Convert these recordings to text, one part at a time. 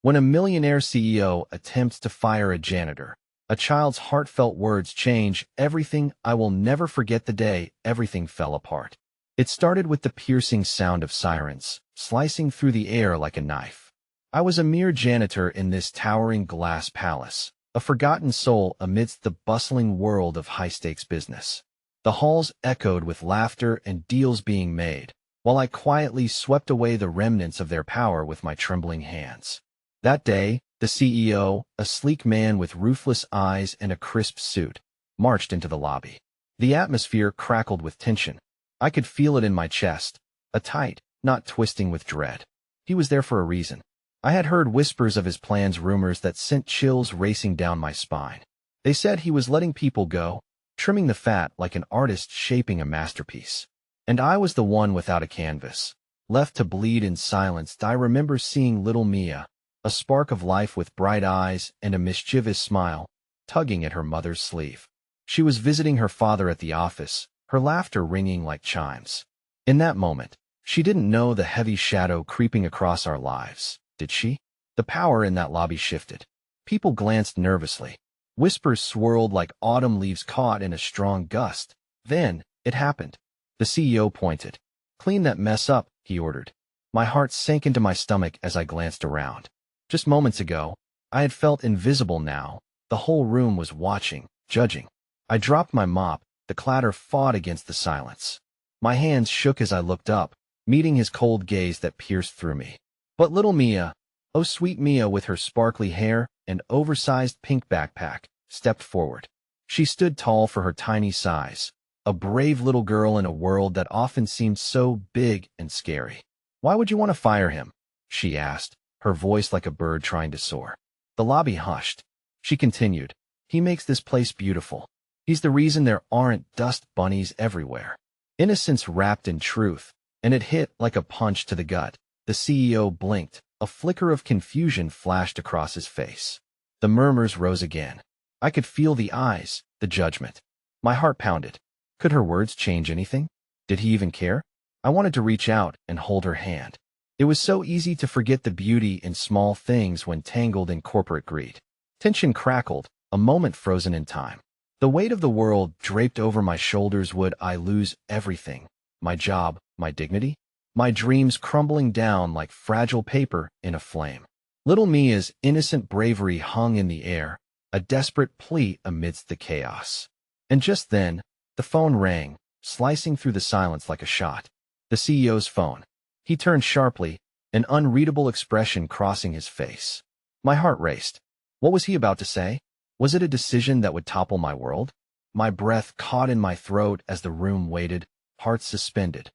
When a millionaire CEO attempts to fire a janitor, a child's heartfelt words change everything. I will never forget the day everything fell apart. It started with the piercing sound of sirens, slicing through the air like a knife. I was a mere janitor in this towering glass palace, a forgotten soul amidst the bustling world of high-stakes business. The halls echoed with laughter and deals being made, while I quietly swept away the remnants of their power with my trembling hands. That day, the CEO, a sleek man with ruthless eyes and a crisp suit, marched into the lobby. The atmosphere crackled with tension. I could feel it in my chest, a tight, not twisting with dread. He was there for a reason. I had heard whispers of his plans, rumors that sent chills racing down my spine. They said he was letting people go, trimming the fat like an artist shaping a masterpiece. And I was the one without a canvas, left to bleed in silence. I remember seeing little Mia, a spark of life with bright eyes and a mischievous smile, tugging at her mother's sleeve. She was visiting her father at the office, her laughter ringing like chimes. In that moment, she didn't know the heavy shadow creeping across our lives, did she? The power in that lobby shifted. People glanced nervously. Whispers swirled like autumn leaves caught in a strong gust. Then, it happened. The CEO pointed. "Clean that mess up," he ordered. My heart sank into my stomach as I glanced around. Just moments ago, I had felt invisible. Now, the whole room was watching, judging. I dropped my mop. The clatter fought against the silence. My hands shook as I looked up, meeting his cold gaze that pierced through me. But little Mia, oh sweet Mia with her sparkly hair and oversized pink backpack, stepped forward. She stood tall for her tiny size, a brave little girl in a world that often seemed so big and scary. "Why would you want to fire him?" she asked, her voice like a bird trying to soar. The lobby hushed. She continued, "He makes this place beautiful. He's the reason there aren't dust bunnies everywhere." Innocence wrapped in truth, and it hit like a punch to the gut. The CEO blinked. A flicker of confusion flashed across his face. The murmurs rose again. I could feel the eyes, the judgment. My heart pounded. Could her words change anything? Did he even care? I wanted to reach out and hold her hand. It was so easy to forget the beauty in small things when tangled in corporate greed. Tension crackled, a moment frozen in time. The weight of the world draped over my shoulders. Would I lose everything? My job, my dignity? My dreams crumbling down like fragile paper in a flame. Little Mia's innocent bravery hung in the air, a desperate plea amidst the chaos. And just then, the phone rang, slicing through the silence like a shot. The CEO's phone. He turned sharply, an unreadable expression crossing his face. My heart raced. What was he about to say? Was it a decision that would topple my world? My breath caught in my throat as the room waited, heart suspended.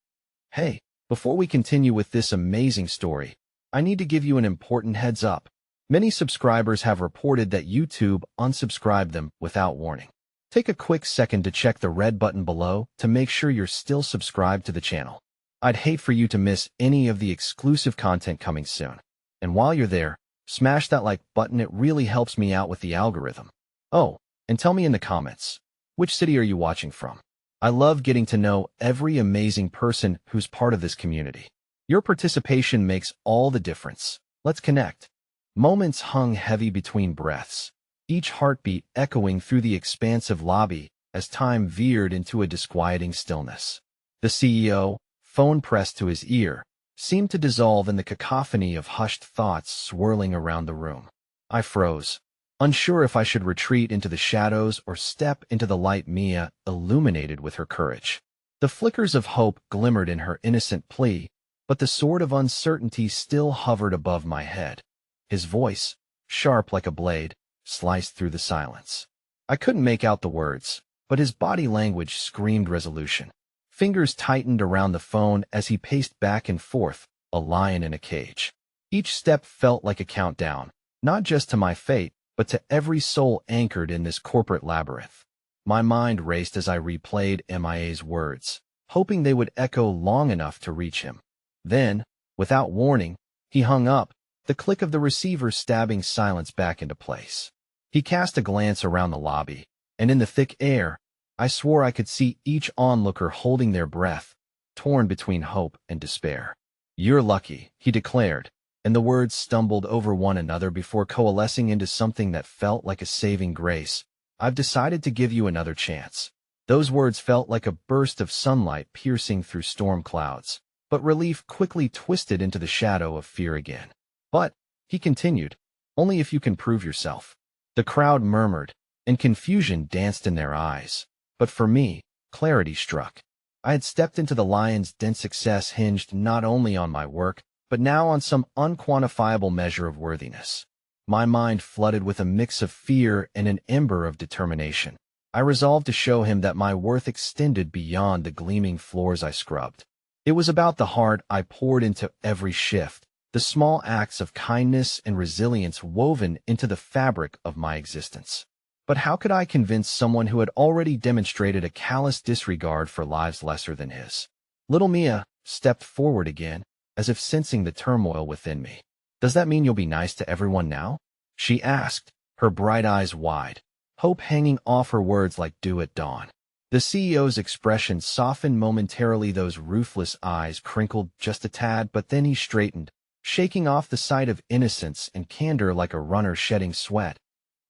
"Hey, before we continue with this amazing story, I need to give you an important heads up. Many subscribers have reported that YouTube unsubscribed them without warning. Take a quick second to check the red button below to make sure you're still subscribed to the channel. I'd hate for you to miss any of the exclusive content coming soon. And while you're there, smash that like button. It really helps me out with the algorithm. Oh, and tell me in the comments, which city are you watching from? I love getting to know every amazing person who's part of this community. Your participation makes all the difference. Let's connect. Moments hung heavy between breaths, each heartbeat echoing through the expansive lobby as time veered into a disquieting stillness. The CEO, phone pressed to his ear, seemed to dissolve in the cacophony of hushed thoughts swirling around the room. I froze, unsure if I should retreat into the shadows or step into the light. Mia illuminated with her courage. The flickers of hope glimmered in her innocent plea, but the sword of uncertainty still hovered above my head. His voice, sharp like a blade, sliced through the silence. I couldn't make out the words, but his body language screamed resolution. Fingers tightened around the phone as he paced back and forth, a lion in a cage. Each step felt like a countdown, not just to my fate, but to every soul anchored in this corporate labyrinth. My mind raced as I replayed MIA's words, hoping they would echo long enough to reach him. Then, without warning, he hung up, the click of the receiver stabbing silence back into place. He cast a glance around the lobby, and in the thick air, I swore I could see each onlooker holding their breath, torn between hope and despair. "You're lucky," he declared, and the words stumbled over one another before coalescing into something that felt like a saving grace. I've decided to give you another chance. Those words felt like a burst of sunlight piercing through storm clouds, but relief quickly twisted into the shadow of fear again. But, he continued, only if you can prove yourself. The crowd murmured, and confusion danced in their eyes. But for me, clarity struck. I had stepped into the lion's den. Success hinged not only on my work, but now on some unquantifiable measure of worthiness. My mind flooded with a mix of fear and an ember of determination. I resolved to show him that my worth extended beyond the gleaming floors I scrubbed. It was about the heart I poured into every shift, the small acts of kindness and resilience woven into the fabric of my existence. But how could I convince someone who had already demonstrated a callous disregard for lives lesser than his? Little Mia stepped forward again, as if sensing the turmoil within me. Does that mean you'll be nice to everyone now? She asked, her bright eyes wide, hope hanging off her words like dew at dawn. The CEO's expression softened momentarily. Those ruthless eyes crinkled just a tad, but then he straightened, shaking off the sight of innocence and candor like a runner shedding sweat.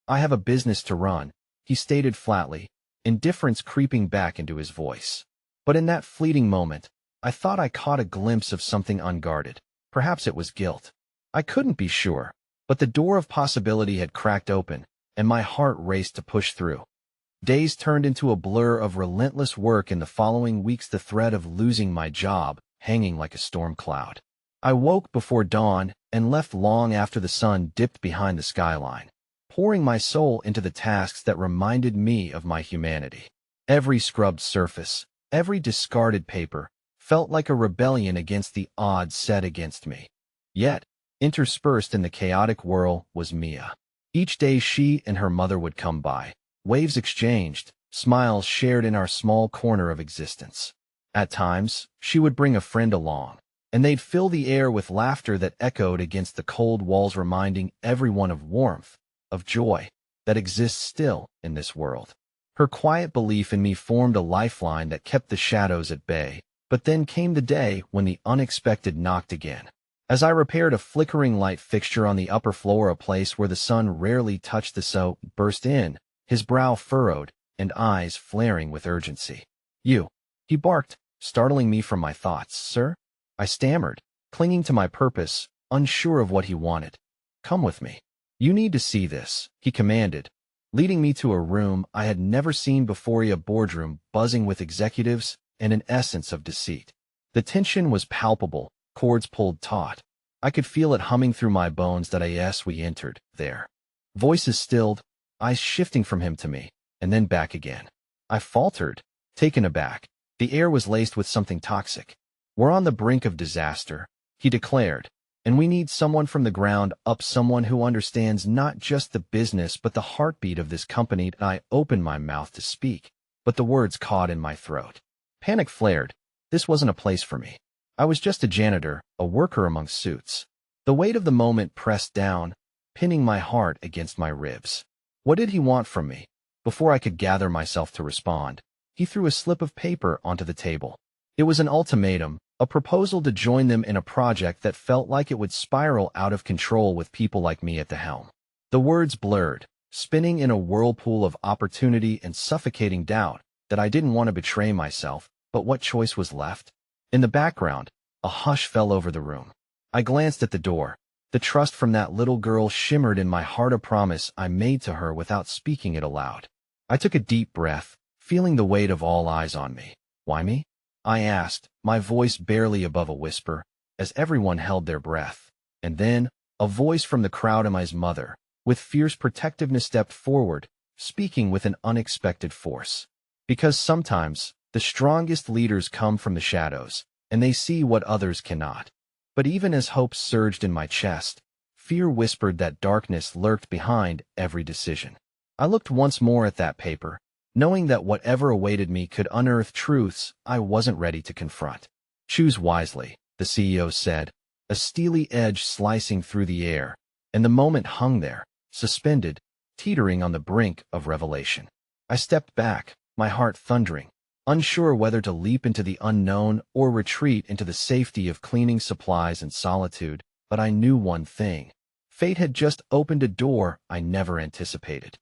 I have a business to run, he stated flatly, indifference creeping back into his voice. But in that fleeting moment, I thought I caught a glimpse of something unguarded. Perhaps it was guilt. I couldn't be sure, but the door of possibility had cracked open, and my heart raced to push through. Days turned into a blur of relentless work. In the following weeks, the threat of losing my job hanging like a storm cloud. I woke before dawn and left long after the sun dipped behind the skyline, pouring my soul into the tasks that reminded me of my humanity. Every scrubbed surface, every discarded paper, felt like a rebellion against the odds set against me. Yet, interspersed in the chaotic whirl was Mia. Each day she and her mother would come by, waves exchanged, smiles shared in our small corner of existence. At times, she would bring a friend along, and they'd fill the air with laughter that echoed against the cold walls, reminding everyone of warmth, of joy, that exists still in this world. Her quiet belief in me formed a lifeline that kept the shadows at bay. But then came the day when the unexpected knocked again. As I repaired a flickering light fixture on the upper floor, a place where the sun rarely touched the so burst in, his brow furrowed and eyes flaring with urgency. You, he barked, startling me from my thoughts. Sir? I stammered, clinging to my purpose, unsure of what he wanted. Come with me. You need to see this, he commanded, leading me to a room I had never seen before, a boardroom buzzing with executives and an essence of deceit. The tension was palpable, cords pulled taut. I could feel it humming through my bones. As we entered, there. Voices stilled, eyes shifting from him to me, and then back again. I faltered, taken aback. The air was laced with something toxic. We're on the brink of disaster, he declared, and we need someone from the ground up, someone who understands not just the business but the heartbeat of this company. I opened my mouth to speak, but the words caught in my throat. Panic flared. This wasn't a place for me. I was just a janitor, a worker among suits. The weight of the moment pressed down, pinning my heart against my ribs. What did he want from me? Before I could gather myself to respond, he threw a slip of paper onto the table. It was an ultimatum, a proposal to join them in a project that felt like it would spiral out of control with people like me at the helm. The words blurred, spinning in a whirlpool of opportunity and suffocating doubt that I didn't want to betray myself. But what choice was left? In the background, a hush fell over the room. I glanced at the door. The trust from that little girl shimmered in my heart, a promise I made to her without speaking it aloud. I took a deep breath, feeling the weight of all eyes on me. Why me? I asked, my voice barely above a whisper, as everyone held their breath. And then, a voice from the crowd, Emi's mother, with fierce protectiveness, stepped forward, speaking with an unexpected force. Because sometimes, the strongest leaders come from the shadows, and they see what others cannot. But even as hope surged in my chest, fear whispered that darkness lurked behind every decision. I looked once more at that paper, knowing that whatever awaited me could unearth truths I wasn't ready to confront. Choose wisely, the CEO said, a steely edge slicing through the air, and the moment hung there, suspended, teetering on the brink of revelation. I stepped back, my heart thundering, unsure whether to leap into the unknown or retreat into the safety of cleaning supplies and solitude. but I knew one thing. Fate had just opened a door I never anticipated.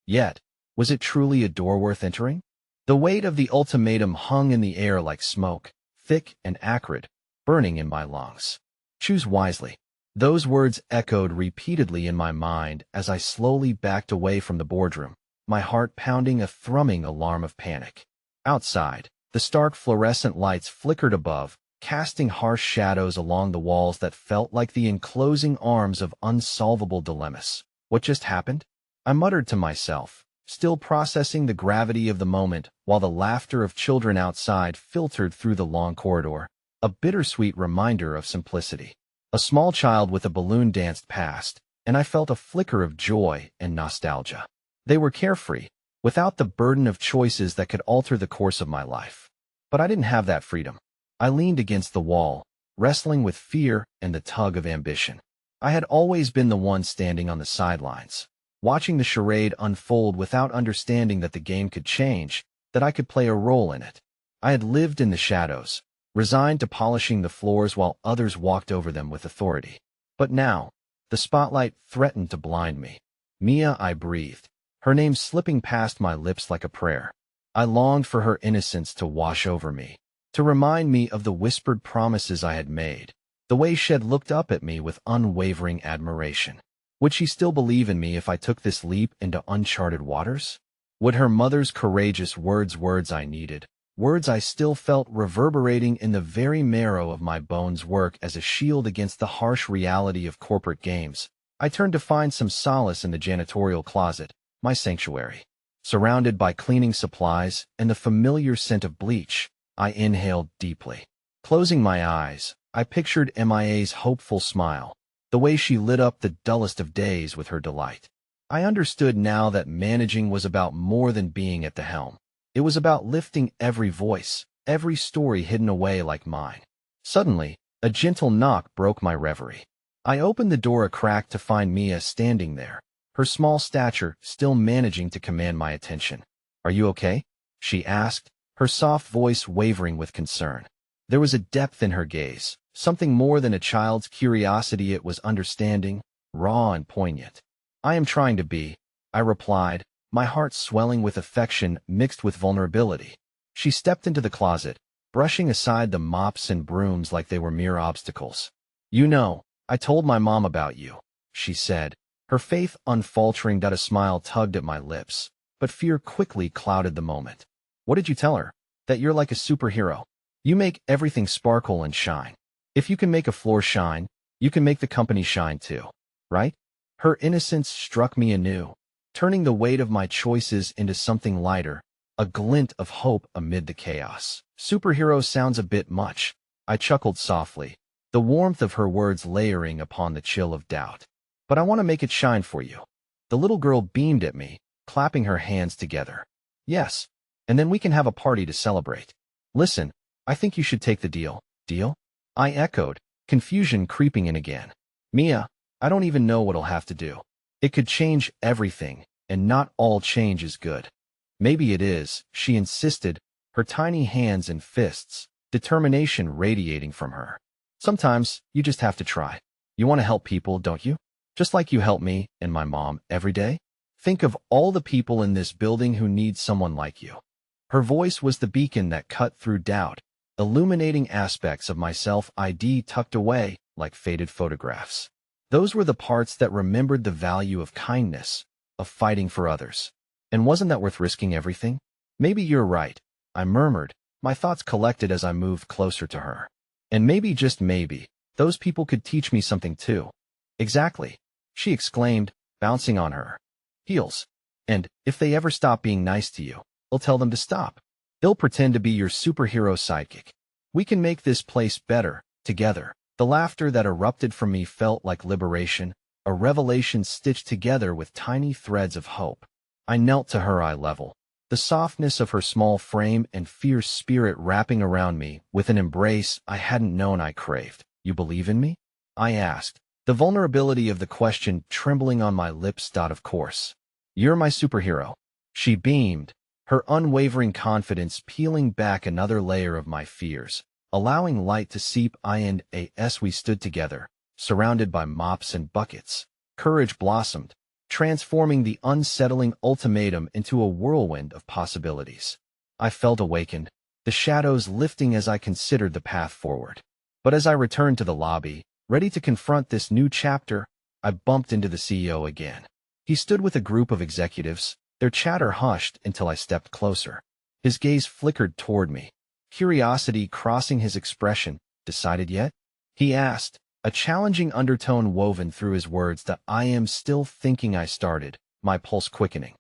Yet, was it truly a door worth entering? The weight of the ultimatum hung in the air like smoke, thick and acrid, burning in my lungs. Choose wisely. Those words echoed repeatedly in my mind as I slowly backed away from the boardroom, my heart pounding a thrumming alarm of panic. Outside, the stark fluorescent lights flickered above, casting harsh shadows along the walls that felt like the enclosing arms of unsolvable dilemmas. What just happened? I muttered to myself, still processing the gravity of the moment while the laughter of children outside filtered through the long corridor, a bittersweet reminder of simplicity. A small child with a balloon danced past, and I felt a flicker of joy and nostalgia. They were carefree, without the burden of choices that could alter the course of my life. But I didn't have that freedom. I leaned against the wall, wrestling with fear and the tug of ambition. I had always been the one standing on the sidelines, watching the charade unfold without understanding that the game could change, that I could play a role in it. I had lived in the shadows, resigned to polishing the floors while others walked over them with authority. But now, the spotlight threatened to blind me. Mia, I breathed, her name slipping past my lips like a prayer. I longed for her innocence to wash over me, to remind me of the whispered promises I had made, the way she had looked up at me with unwavering admiration. Would she still believe in me if I took this leap into uncharted waters? Would her mother's courageous words I needed, words I still felt reverberating in the very marrow of my bones, work as a shield against the harsh reality of corporate games? I turned to find some solace in the janitorial closet, my sanctuary. Surrounded by cleaning supplies and the familiar scent of bleach, I inhaled deeply. Closing my eyes, I pictured MIA's hopeful smile, the way she lit up the dullest of days with her delight. I understood now that managing was about more than being at the helm. It was about lifting every voice, every story hidden away like mine. Suddenly, a gentle knock broke my reverie. I opened the door a crack to find Mia standing there, her small stature still managing to command my attention. "Are you okay?" she asked, her soft voice wavering with concern. There was a depth in her gaze, something more than a child's curiosity. It was understanding, raw and poignant. "I am trying to be," I replied, my heart swelling with affection mixed with vulnerability. She stepped into the closet, brushing aside the mops and brooms like they were mere obstacles. "You know, I told my mom about you," she said, her faith unfaltering. A smile tugged at my lips, but fear quickly clouded the moment. "What did you tell her?" "That you're like a superhero. You make everything sparkle and shine. If you can make a floor shine, you can make the company shine too, right?" Her innocence struck me anew, turning the weight of my choices into something lighter, a glint of hope amid the chaos. "Superhero sounds a bit much," I chuckled softly, the warmth of her words layering upon the chill of doubt. "But I want to make it shine for you." The little girl beamed at me, clapping her hands together. "Yes, and then we can have a party to celebrate." "Listen, I think you should take the deal." "Deal?" I echoed, confusion creeping in again. "Mia, I don't even know what'll have to do. It could change everything, and not all change is good." "Maybe it is," she insisted, her tiny hands in fists, determination radiating from her. "Sometimes, you just have to try. You want to help people, don't you? Just like you help me and my mom every day. Think of all the people in this building who need someone like you." Her voice was the beacon that cut through doubt, illuminating aspects of my self-ID tucked away like faded photographs. Those were the parts that remembered the value of kindness, of fighting for others. And wasn't that worth risking everything? "Maybe you're right," I murmured, my thoughts collected as I moved closer to her. "And maybe, just maybe, those people could teach me something too." "Exactly," she exclaimed, bouncing on her heels. "And if they ever stop being nice to you, they'll tell them to stop. They'll pretend to be your superhero sidekick. We can make this place better, together." The laughter that erupted from me felt like liberation, a revelation stitched together with tiny threads of hope. I knelt to her eye level, the softness of her small frame and fierce spirit wrapping around me with an embrace I hadn't known I craved. "You believe in me?" I asked, the vulnerability of the question trembling on my lips. "Of course. You're my superhero." She beamed, her unwavering confidence peeling back another layer of my fears, allowing light to seep in as we stood together, surrounded by mops and buckets. Courage blossomed, transforming the unsettling ultimatum into a whirlwind of possibilities. I felt awakened, the shadows lifting as I considered the path forward. But as I returned to the lobby, ready to confront this new chapter, I bumped into the CEO again. He stood with a group of executives, their chatter hushed until I stepped closer. His gaze flickered toward me, curiosity crossing his expression. Decided yet? He asked, a challenging undertone woven through his words. That I am still thinking, I started, my pulse quickening.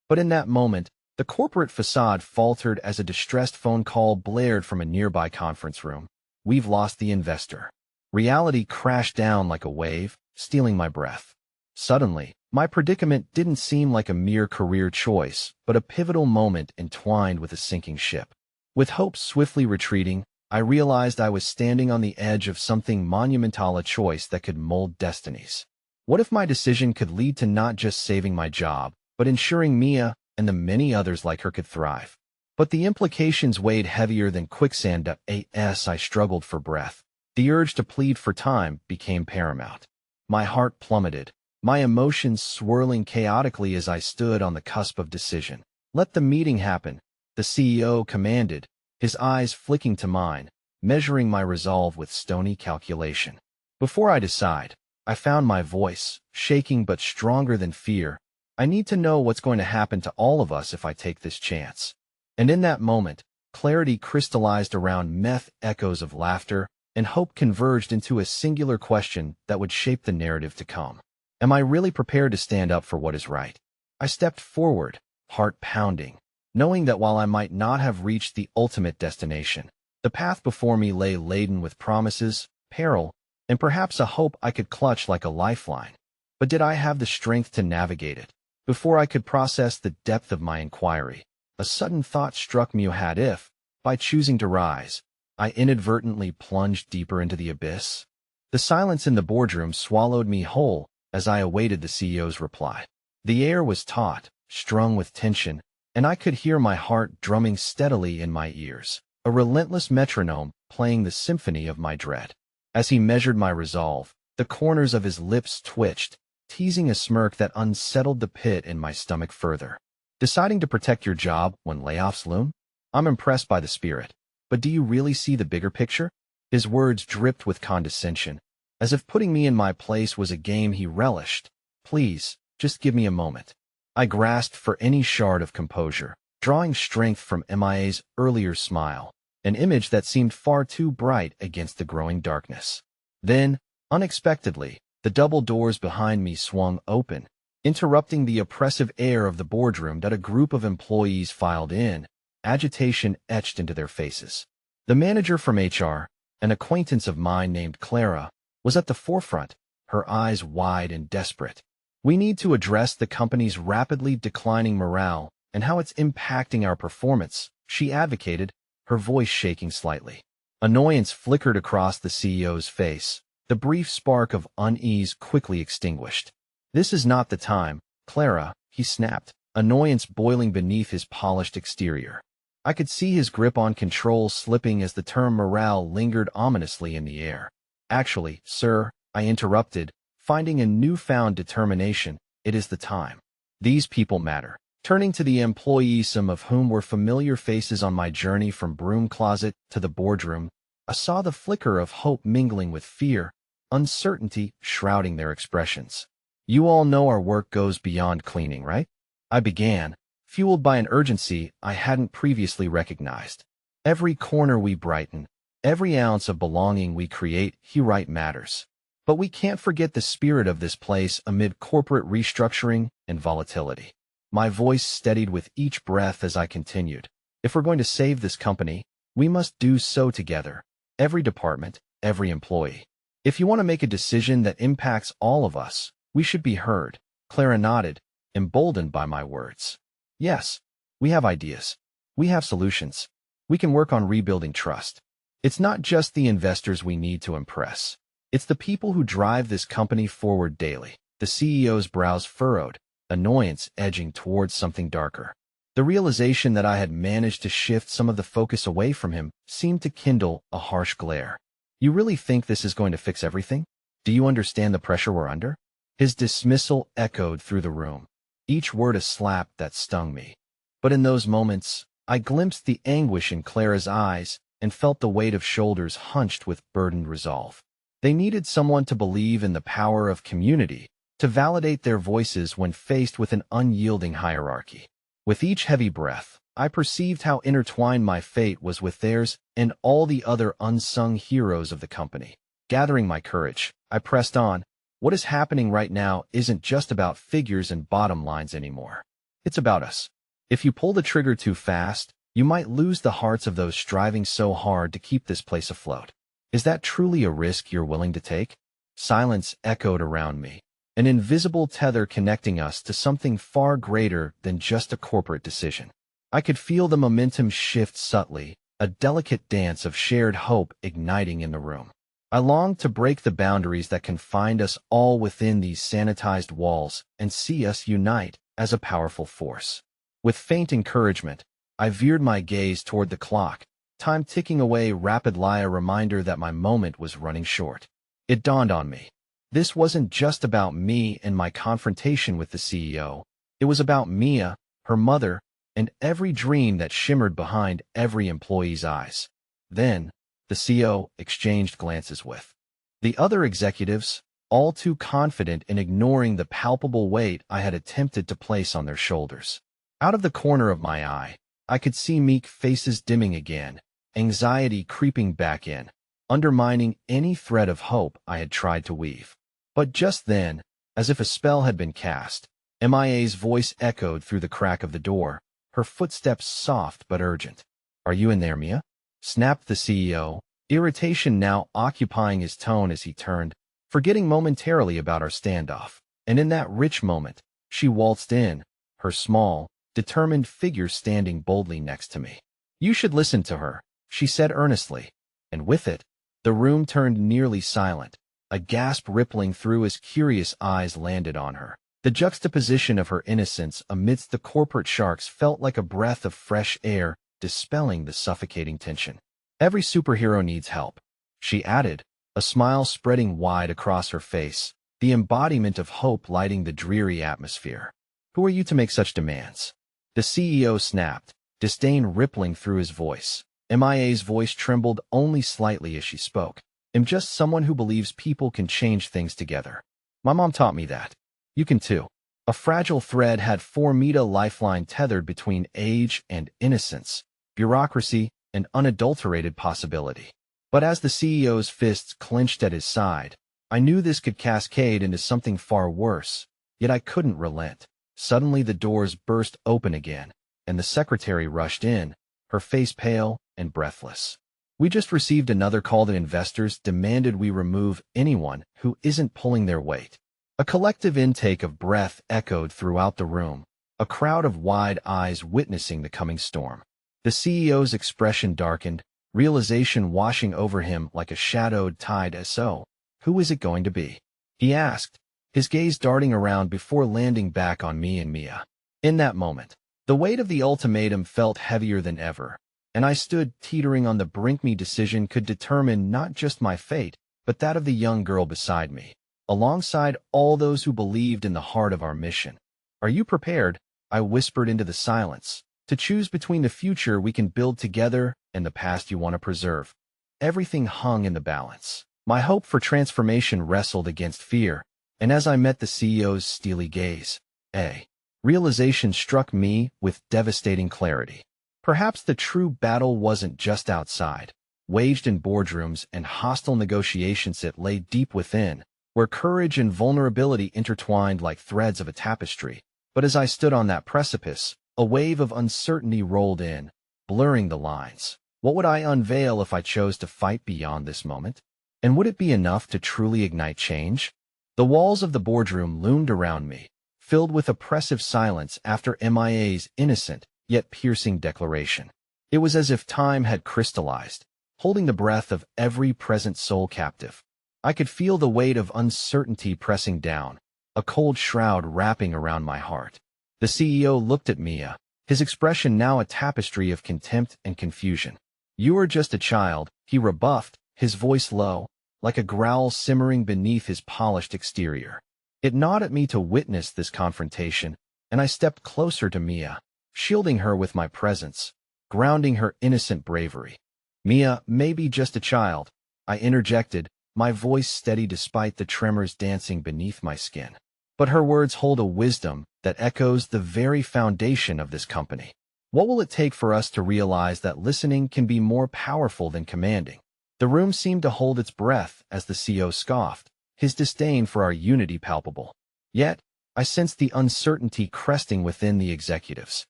But in that moment, the corporate facade faltered as a distressed phone call blared from a nearby conference room. We've lost the investor. Reality crashed down like a wave, stealing my breath. Suddenly, my predicament didn't seem like a mere career choice, but a pivotal moment entwined with a sinking ship. With hope swiftly retreating, I realized I was standing on the edge of something monumental, a choice that could mold destinies. What if my decision could lead to not just saving my job, but ensuring Mia and the many others like her could thrive? But the implications weighed heavier than quicksand. As I struggled for breath, the urge to plead for time became paramount. My heart plummeted, my emotions swirling chaotically as I stood on the cusp of decision. Let the meeting happen, the CEO commanded, his eyes flicking to mine, measuring my resolve with stony calculation. Before I decide, I found my voice, shaking but stronger than fear. I need to know what's going to happen to all of us if I take this chance. And in that moment, clarity crystallized around meth, echoes of laughter, and hope converged into a singular question that would shape the narrative to come. Am I really prepared to stand up for what is right? I stepped forward, heart pounding, knowing that while I might not have reached the ultimate destination, the path before me lay laden with promises, peril, and perhaps a hope I could clutch like a lifeline. But did I have the strength to navigate it? Before I could process the depth of my inquiry, a sudden thought struck me. Had if, by choosing to rise, I inadvertently plunged deeper into the abyss? The silence in the boardroom swallowed me whole as I awaited the CEO's reply. The air was taut, strung with tension, and I could hear my heart drumming steadily in my ears, a relentless metronome playing the symphony of my dread. As he measured my resolve, the corners of his lips twitched, teasing a smirk that unsettled the pit in my stomach further. Deciding to protect your job when layoffs loom? I'm impressed by the spirit, but do you really see the bigger picture? His words dripped with condescension, as if putting me in my place was a game he relished. Please, just give me a moment. I grasped for any shard of composure, drawing strength from MIA's earlier smile, an image that seemed far too bright against the growing darkness. Then, unexpectedly, the double doors behind me swung open, interrupting the oppressive air of the boardroom. That a group of employees filed in, agitation etched into their faces. The manager from HR, an acquaintance of mine named Clara, was at the forefront, her eyes wide and desperate. We need to address the company's rapidly declining morale and how it's impacting our performance, she advocated, her voice shaking slightly. Annoyance flickered across the CEO's face, the brief spark of unease quickly extinguished. This is not the time, Clara, he snapped, annoyance boiling beneath his polished exterior. I could see his grip on control slipping as the term morale lingered ominously in the air. Actually, sir, I interrupted, finding a newfound determination, it is the time. These people matter. Turning to the employees, some of whom were familiar faces on my journey from broom closet to the boardroom, I saw the flicker of hope mingling with fear, uncertainty shrouding their expressions. You all know our work goes beyond cleaning, right? I began, fueled by an urgency I hadn't previously recognized. Every corner we brighten, every ounce of belonging we create here matters. But we can't forget the spirit of this place amid corporate restructuring and volatility. My voice steadied with each breath as I continued. If we're going to save this company, we must do so together. Every department, every employee. If you want to make a decision that impacts all of us, we should be heard. Clara nodded, emboldened by my words. Yes, we have ideas. We have solutions. We can work on rebuilding trust. It's not just the investors we need to impress. It's the people who drive this company forward daily. The CEO's brows furrowed, annoyance edging towards something darker. The realization that I had managed to shift some of the focus away from him seemed to kindle a harsh glare. You really think this is going to fix everything? Do you understand the pressure we're under? His dismissal echoed through the room, each word a slap that stung me. But in those moments, I glimpsed the anguish in Clara's eyes and felt the weight of shoulders hunched with burdened resolve. They needed someone to believe in the power of community, to validate their voices when faced with an unyielding hierarchy. With each heavy breath, I perceived how intertwined my fate was with theirs and all the other unsung heroes of the company. Gathering my courage, I pressed on. What is happening right now isn't just about figures and bottom lines anymore. It's about us. If you pull the trigger too fast, you might lose the hearts of those striving so hard to keep this place afloat. Is that truly a risk you're willing to take? Silence echoed around me, an invisible tether connecting us to something far greater than just a corporate decision. I could feel the momentum shift subtly, a delicate dance of shared hope igniting in the room. I longed to break the boundaries that confined us all within these sanitized walls and see us unite as a powerful force. With faint encouragement, I veered my gaze toward the clock, time ticking away rapidly, a reminder that my moment was running short. It dawned on me. This wasn't just about me and my confrontation with the CEO. It was about Mia, her mother, and every dream that shimmered behind every employee's eyes. Then, the CEO exchanged glances with the other executives, all too confident in ignoring the palpable weight I had attempted to place on their shoulders. Out of the corner of my eye, I could see meek faces dimming again, anxiety creeping back in, undermining any thread of hope I had tried to weave. But just then, as if a spell had been cast, MIA's voice echoed through the crack of the door, her footsteps soft but urgent. "Are you in there, Mia?" snapped the CEO, irritation now occupying his tone as he turned, forgetting momentarily about our standoff. And in that rich moment, she waltzed in, her small, determined figure standing boldly next to me. "You should listen to her," she said earnestly. And with it, the room turned nearly silent, a gasp rippling through as curious eyes landed on her. The juxtaposition of her innocence amidst the corporate sharks felt like a breath of fresh air, dispelling the suffocating tension. "Every superhero needs help," she added, a smile spreading wide across her face, the embodiment of hope lighting the dreary atmosphere. "Who are you to make such demands?" The CEO snapped, disdain rippling through his voice. MIA's voice trembled only slightly as she spoke. "I'm just someone who believes people can change things together. My mom taught me that. You can too." A fragile thread had formed a lifeline tethered between age and innocence, bureaucracy and unadulterated possibility. But as the CEO's fists clenched at his side, I knew this could cascade into something far worse, yet I couldn't relent. Suddenly the doors burst open again, and the secretary rushed in, her face pale and breathless. "We just received another call that investors demanded we remove anyone who isn't pulling their weight." A collective intake of breath echoed throughout the room, a crowd of wide eyes witnessing the coming storm. The CEO's expression darkened, realization washing over him like a shadowed tide. "So, who is it going to be?" he asked, his gaze darting around before landing back on me and Mia. In that moment, the weight of the ultimatum felt heavier than ever, and I stood teetering on the brink. My decision could determine not just my fate, but that of the young girl beside me, alongside all those who believed in the heart of our mission. "Are you prepared?" I whispered into the silence, "to choose between the future we can build together and the past you want to preserve?" Everything hung in the balance. My hope for transformation wrestled against fear, and as I met the CEO's steely gaze, a realization struck me with devastating clarity. Perhaps the true battle wasn't just outside, waged in boardrooms and hostile negotiations. It lay deep within, where courage and vulnerability intertwined like threads of a tapestry. But as I stood on that precipice, a wave of uncertainty rolled in, blurring the lines. What would I unveil if I chose to fight beyond this moment? And would it be enough to truly ignite change? The walls of the boardroom loomed around me, filled with oppressive silence after MIA's innocent yet piercing declaration. It was as if time had crystallized, holding the breath of every present soul captive. I could feel the weight of uncertainty pressing down, a cold shroud wrapping around my heart. The CEO looked at Mia, his expression now a tapestry of contempt and confusion. "You are just a child," he rebuffed, his voice low, like a growl simmering beneath his polished exterior. It gnawed at me to witness this confrontation, and I stepped closer to Mia, shielding her with my presence, grounding her innocent bravery. "Mia may be just a child," I interjected, my voice steady despite the tremors dancing beneath my skin. "But her words hold a wisdom that echoes the very foundation of this company. What will it take for us to realize that listening can be more powerful than commanding?" The room seemed to hold its breath as the CEO scoffed, his disdain for our unity palpable. Yet, I sensed the uncertainty cresting within the executives.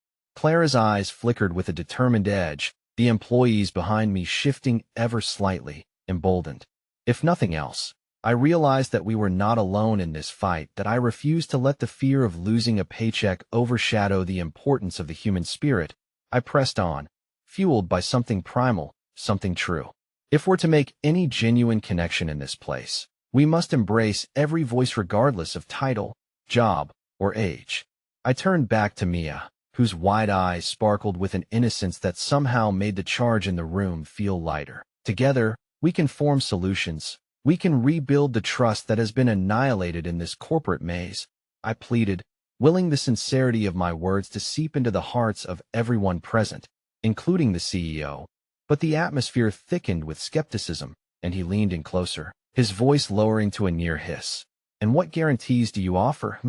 Clara's eyes flickered with a determined edge, the employees behind me shifting ever slightly, emboldened. If nothing else, I realized that we were not alone in this fight, that I refused to let the fear of losing a paycheck overshadow the importance of the human spirit. I pressed on, fueled by something primal, something true. If we're to make any genuine connection in this place, we must embrace every voice regardless of title, job, or age. I turned back to Mia, whose wide eyes sparkled with an innocence that somehow made the charge in the room feel lighter. Together, we can form solutions. We can rebuild the trust that has been annihilated in this corporate maze, I pleaded, willing the sincerity of my words to seep into the hearts of everyone present, including the CEO. But the atmosphere thickened with skepticism, and he leaned in closer, his voice lowering to a near hiss. "And what guarantees do you offer,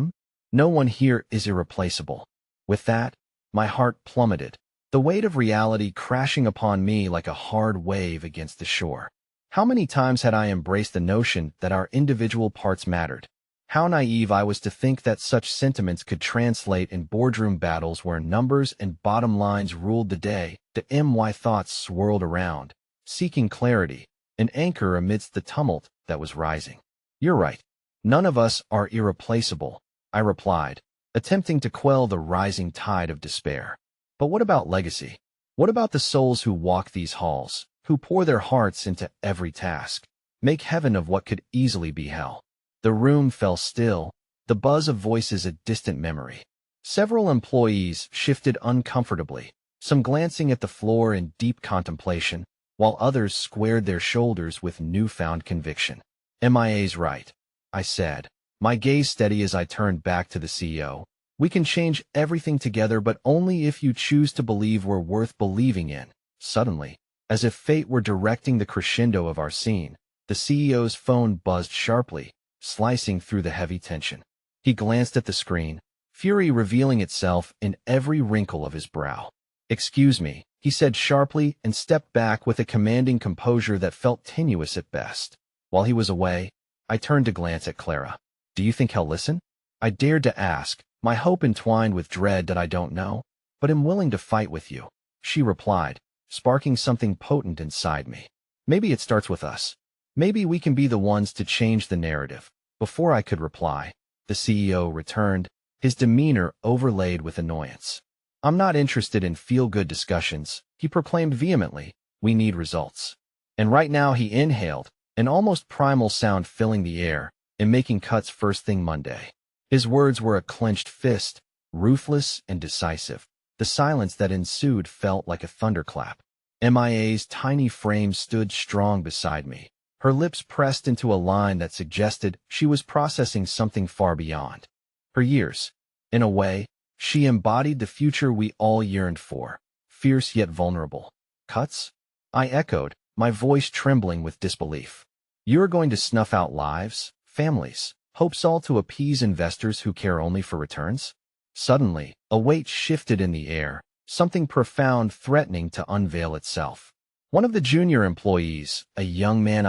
No one here is irreplaceable." With that, my heart plummeted, the weight of reality crashing upon me like a hard wave against the shore. How many times had I embraced the notion that our individual parts mattered? How naive I was to think that such sentiments could translate in boardroom battles where numbers and bottom lines ruled the day. My thoughts swirled around, seeking clarity, an anchor amidst the tumult that was rising. "You're right. None of us are irreplaceable," I replied, attempting to quell the rising tide of despair. "But what about legacy? What about the souls who walk these halls, who pour their hearts into every task, make heaven of what could easily be hell?" The room fell still, the buzz of voices a distant memory. Several employees shifted uncomfortably, some glancing at the floor in deep contemplation, while others squared their shoulders with newfound conviction. "MIA's right," I said, my gaze steady as I turned back to the CEO. "We can change everything together, but only if you choose to believe we're worth believing in." Suddenly, as if fate were directing the crescendo of our scene, the CEO's phone buzzed sharply, slicing through the heavy tension. He glanced at the screen, fury revealing itself in every wrinkle of his brow. "Excuse me," he said sharply and stepped back with a commanding composure that felt tenuous at best. While he was away, I turned to glance at Clara. "Do you think he'll listen?" I dared to ask, my hope entwined with dread that I don't know, but am willing to fight with you, she replied, sparking something potent inside me. "Maybe it starts with us. Maybe we can be the ones to change the narrative." Before I could reply, the CEO returned, his demeanor overlaid with annoyance. "I'm not interested in feel-good discussions," he proclaimed vehemently. "We need results." And right now he inhaled, an almost primal sound filling the air, and making cuts first thing Monday. His words were a clenched fist, ruthless and decisive. The silence that ensued felt like a thunderclap. MIA's tiny frame stood strong beside me, her lips pressed into a line that suggested she was processing something far beyond her years. In a way, she embodied the future we all yearned for, fierce yet vulnerable. "Cuts?" I echoed, my voice trembling with disbelief. "You're going to snuff out lives, families, hopes, all to appease investors who care only for returns?" Suddenly, a weight shifted in the air, something profound threatening to unveil itself. One of the junior employees, a young man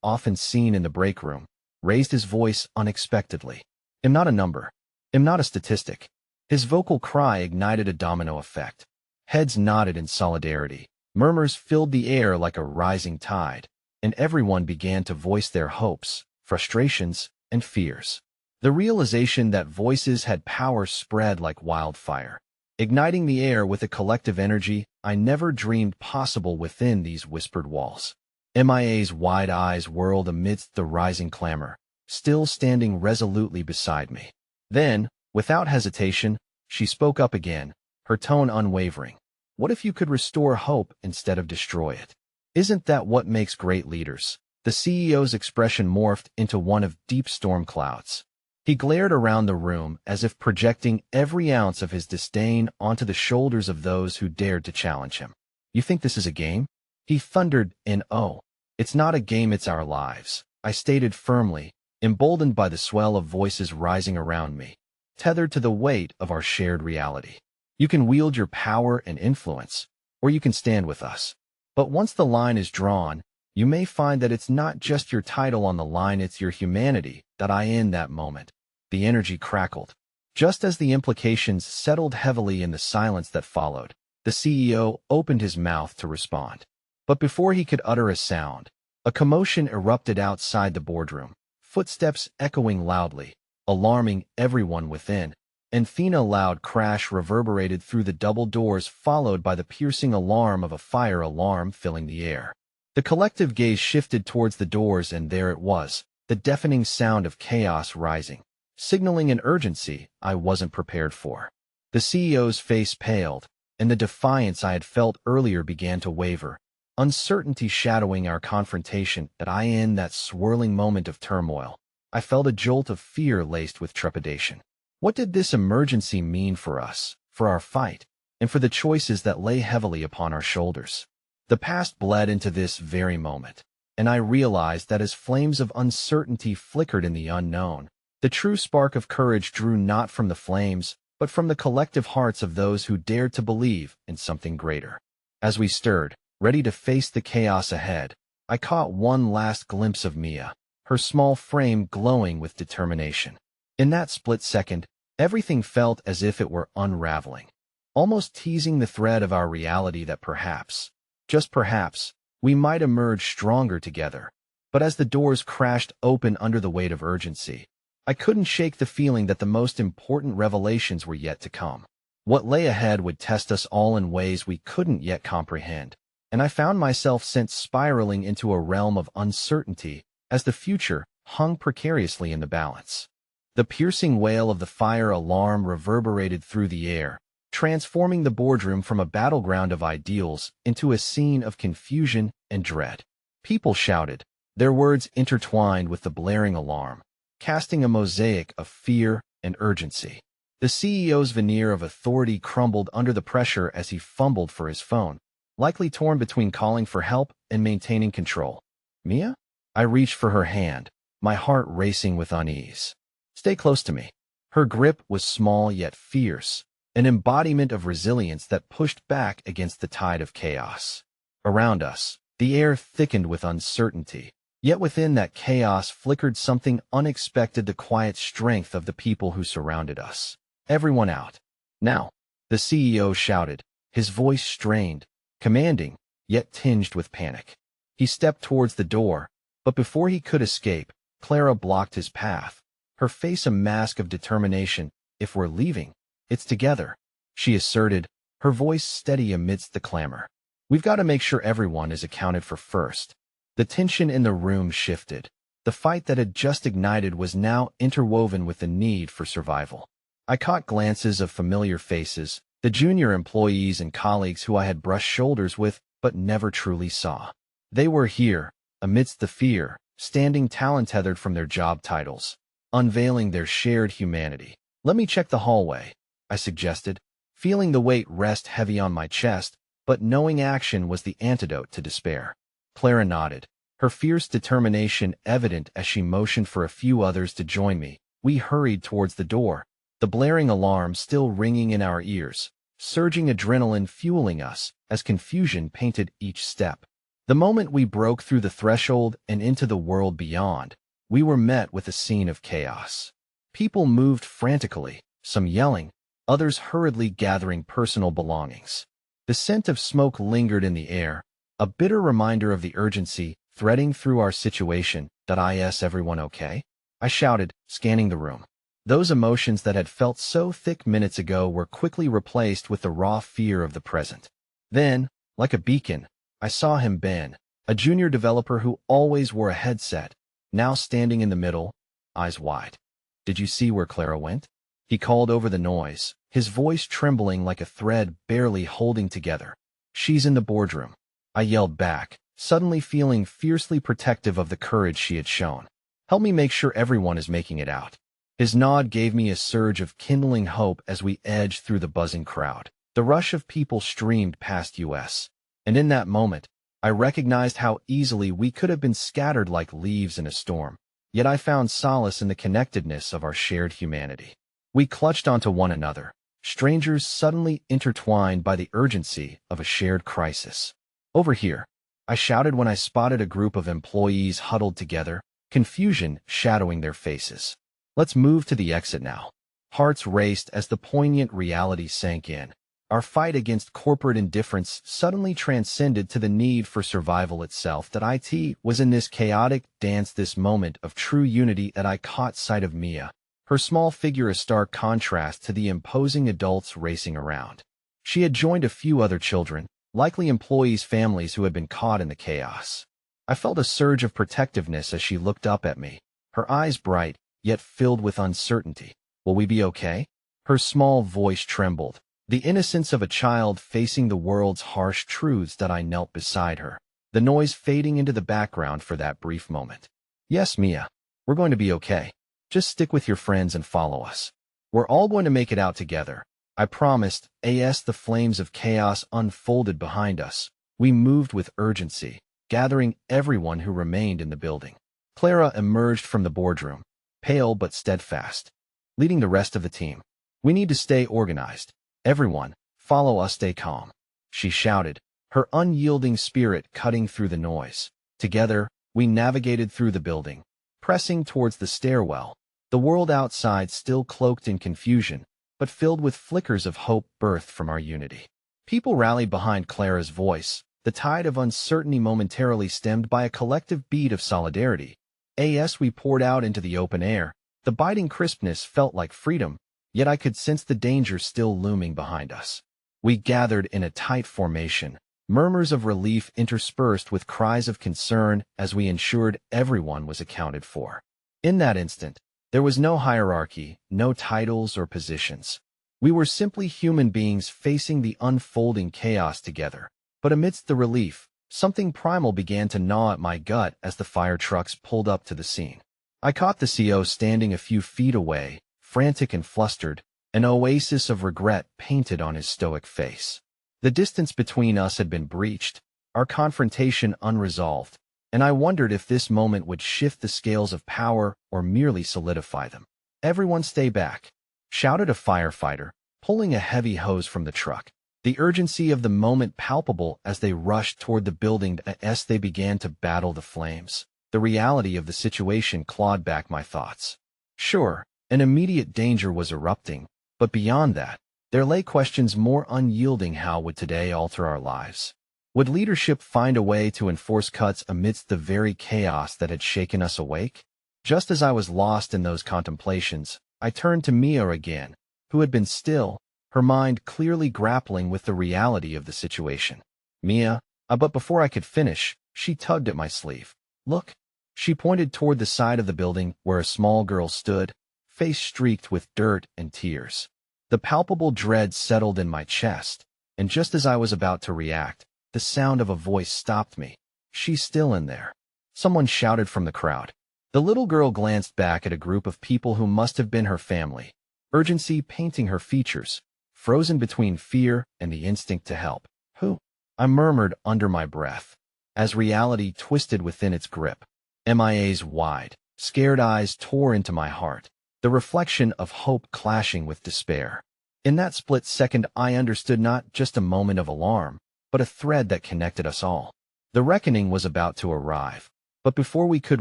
often seen in the break room, raised his voice unexpectedly. "I'm not a number. I'm not a statistic." His vocal cry ignited a domino effect. Heads nodded in solidarity. Murmurs filled the air like a rising tide, and everyone began to voice their hopes, frustrations, and fears. The realization that voices had power spread like wildfire, igniting the air with a collective energy I never dreamed possible within these whispered walls. MIA's wide eyes whirled amidst the rising clamor, still standing resolutely beside me. Then, without hesitation, she spoke up again, her tone unwavering. "What if you could restore hope instead of destroy it? Isn't that what makes great leaders? The CEO's expression morphed into one of deep storm clouds. He glared around the room as if projecting every ounce of his disdain onto the shoulders of those who dared to challenge him. "You think this is a game?" he thundered in "Oh, it's not a game, it's our lives," I stated firmly, emboldened by the swell of voices rising around me, tethered to the weight of our shared reality. "You can wield your power and influence, or you can stand with us. But once the line is drawn, you may find that it's not just your title on the line, it's your humanity." That I in that moment. The energy crackled. Just as the implications settled heavily in the silence that followed, the CEO opened his mouth to respond. But before he could utter a sound, a commotion erupted outside the boardroom, footsteps echoing loudly, alarming everyone within, and then a loud crash reverberated through the double doors, followed by the piercing alarm of a fire alarm filling the air. The collective gaze shifted towards the doors, and there it was, the deafening sound of chaos rising, signaling an urgency I wasn't prepared for. The CEO's face paled, and the defiance I had felt earlier began to waver, uncertainty shadowing our confrontation. That I in that swirling moment of turmoil, I felt a jolt of fear laced with trepidation. What did this emergency mean for us, for our fight, and for the choices that lay heavily upon our shoulders? The past bled into this very moment, and I realized that as flames of uncertainty flickered in the unknown, the true spark of courage drew not from the flames, but from the collective hearts of those who dared to believe in something greater. As we stirred, ready to face the chaos ahead, I caught one last glimpse of Mia, her small frame glowing with determination. In that split second, everything felt as if it were unraveling, almost teasing the thread of our reality that perhaps, just perhaps, we might emerge stronger together. But as the doors crashed open under the weight of urgency, I couldn't shake the feeling that the most important revelations were yet to come. What lay ahead would test us all in ways we couldn't yet comprehend, and I found myself sent spiraling into a realm of uncertainty as the future hung precariously in the balance. The piercing wail of the fire alarm reverberated through the air, transforming the boardroom from a battleground of ideals into a scene of confusion and dread. People shouted, their words intertwined with the blaring alarm, casting a mosaic of fear and urgency. The CEO's veneer of authority crumbled under the pressure as he fumbled for his phone, likely torn between calling for help and maintaining control. "Mia?" I reached for her hand, my heart racing with unease. "Stay close to me." Her grip was small yet fierce, an embodiment of resilience that pushed back against the tide of chaos. Around us, the air thickened with uncertainty, yet within that chaos flickered something unexpected: the quiet strength of the people who surrounded us. "Everyone out. Now," the CEO shouted, his voice strained, commanding, yet tinged with panic. He stepped towards the door, but before he could escape, Clara blocked his path, her face a mask of determination. "If we're leaving, it's together," she asserted, her voice steady amidst the clamor. "We've got to make sure everyone is accounted for first." The tension in the room shifted. The fight that had just ignited was now interwoven with the need for survival. I caught glances of familiar faces, the junior employees and colleagues who I had brushed shoulders with but never truly saw. They were here, amidst the fear, standing talent-tethered from their job titles, unveiling their shared humanity. "Let me check the hallway," I suggested, feeling the weight rest heavy on my chest, but knowing action was the antidote to despair. Clara nodded, her fierce determination evident as she motioned for a few others to join me. We hurried towards the door, the blaring alarm still ringing in our ears, surging adrenaline fueling us as confusion painted each step. The moment we broke through the threshold and into the world beyond, we were met with a scene of chaos. People moved frantically, some yelling, others hurriedly gathering personal belongings. The scent of smoke lingered in the air, a bitter reminder of the urgency threading through our situation. "Is everyone okay?" I shouted, scanning the room. Those emotions that had felt so thick minutes ago were quickly replaced with the raw fear of the present. Then, like a beacon, I saw him, Ben, a junior developer who always wore a headset, now standing in the middle, eyes wide. "Did you see where Clara went?" he called over the noise, his voice trembling like a thread barely holding together. "She's in the boardroom," I yelled back, suddenly feeling fiercely protective of the courage she had shown. "Help me make sure everyone is making it out." His nod gave me a surge of kindling hope as we edged through the buzzing crowd. The rush of people streamed past us, and in that moment, I recognized how easily we could have been scattered like leaves in a storm. Yet I found solace in the connectedness of our shared humanity. We clutched onto one another, strangers suddenly intertwined by the urgency of a shared crisis. "Over here," I shouted when I spotted a group of employees huddled together, confusion shadowing their faces. "Let's move to the exit now." Hearts raced as the poignant reality sank in. Our fight against corporate indifference suddenly transcended to the need for survival itself. That it was in this chaotic dance, this moment of true unity, that I caught sight of Mia, her small figure a stark contrast to the imposing adults racing around. She had joined a few other children, likely employees' families who had been caught in the chaos. I felt a surge of protectiveness as she looked up at me, her eyes bright, yet filled with uncertainty. "Will we be okay?" Her small voice trembled, the innocence of a child facing the world's harsh truths. That I knelt beside her, the noise fading into the background for that brief moment. "Yes, Mia, we're going to be okay. Just stick with your friends and follow us. We're all going to make it out together," I promised. As the flames of chaos unfolded behind us, we moved with urgency, gathering everyone who remained in the building. Clara emerged from the boardroom, pale but steadfast, leading the rest of the team. "We need to stay organized. Everyone, follow us, stay calm," she shouted, her unyielding spirit cutting through the noise. Together, we navigated through the building, pressing towards the stairwell, the world outside still cloaked in confusion, but filled with flickers of hope birthed from our unity. People rallied behind Clara's voice, the tide of uncertainty momentarily stemmed by a collective beat of solidarity. As we poured out into the open air, the biting crispness felt like freedom, yet I could sense the danger still looming behind us. We gathered in a tight formation, murmurs of relief interspersed with cries of concern as we ensured everyone was accounted for. In that instant, there was no hierarchy, no titles or positions. We were simply human beings facing the unfolding chaos together. But amidst the relief, something primal began to gnaw at my gut as the fire trucks pulled up to the scene. I caught the CO standing a few feet away, frantic and flustered, an oasis of regret painted on his stoic face. The distance between us had been breached, our confrontation unresolved, and I wondered if this moment would shift the scales of power or merely solidify them. "Everyone stay back," shouted a firefighter, pulling a heavy hose from the truck, the urgency of the moment palpable as they rushed toward the building as they began to battle the flames. The reality of the situation clawed back my thoughts. Sure, an immediate danger was erupting, but beyond that, there lay questions more unyielding. How would today alter our lives? Would leadership find a way to enforce cuts amidst the very chaos that had shaken us awake? Just as I was lost in those contemplations, I turned to Mia again, who had been still, her mind clearly grappling with the reality of the situation. "Mia," but before I could finish, she tugged at my sleeve. "Look." She pointed toward the side of the building where a small girl stood, face streaked with dirt and tears. The palpable dread settled in my chest, and just as I was about to react, the sound of a voice stopped me. "She's still in there," someone shouted from the crowd. The little girl glanced back at a group of people who must have been her family, urgency painting her features, frozen between fear and the instinct to help. "Who?" I murmured under my breath, as reality twisted within its grip. Mia's wide, scared eyes tore into my heart, the reflection of hope clashing with despair. In that split second, I understood not just a moment of alarm, but a thread that connected us all. The reckoning was about to arrive, but before we could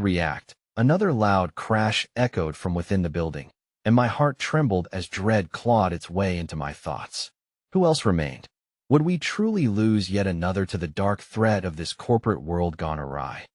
react, another loud crash echoed from within the building, and my heart trembled as dread clawed its way into my thoughts. Who else remained? Would we truly lose yet another to the dark thread of this corporate world gone awry?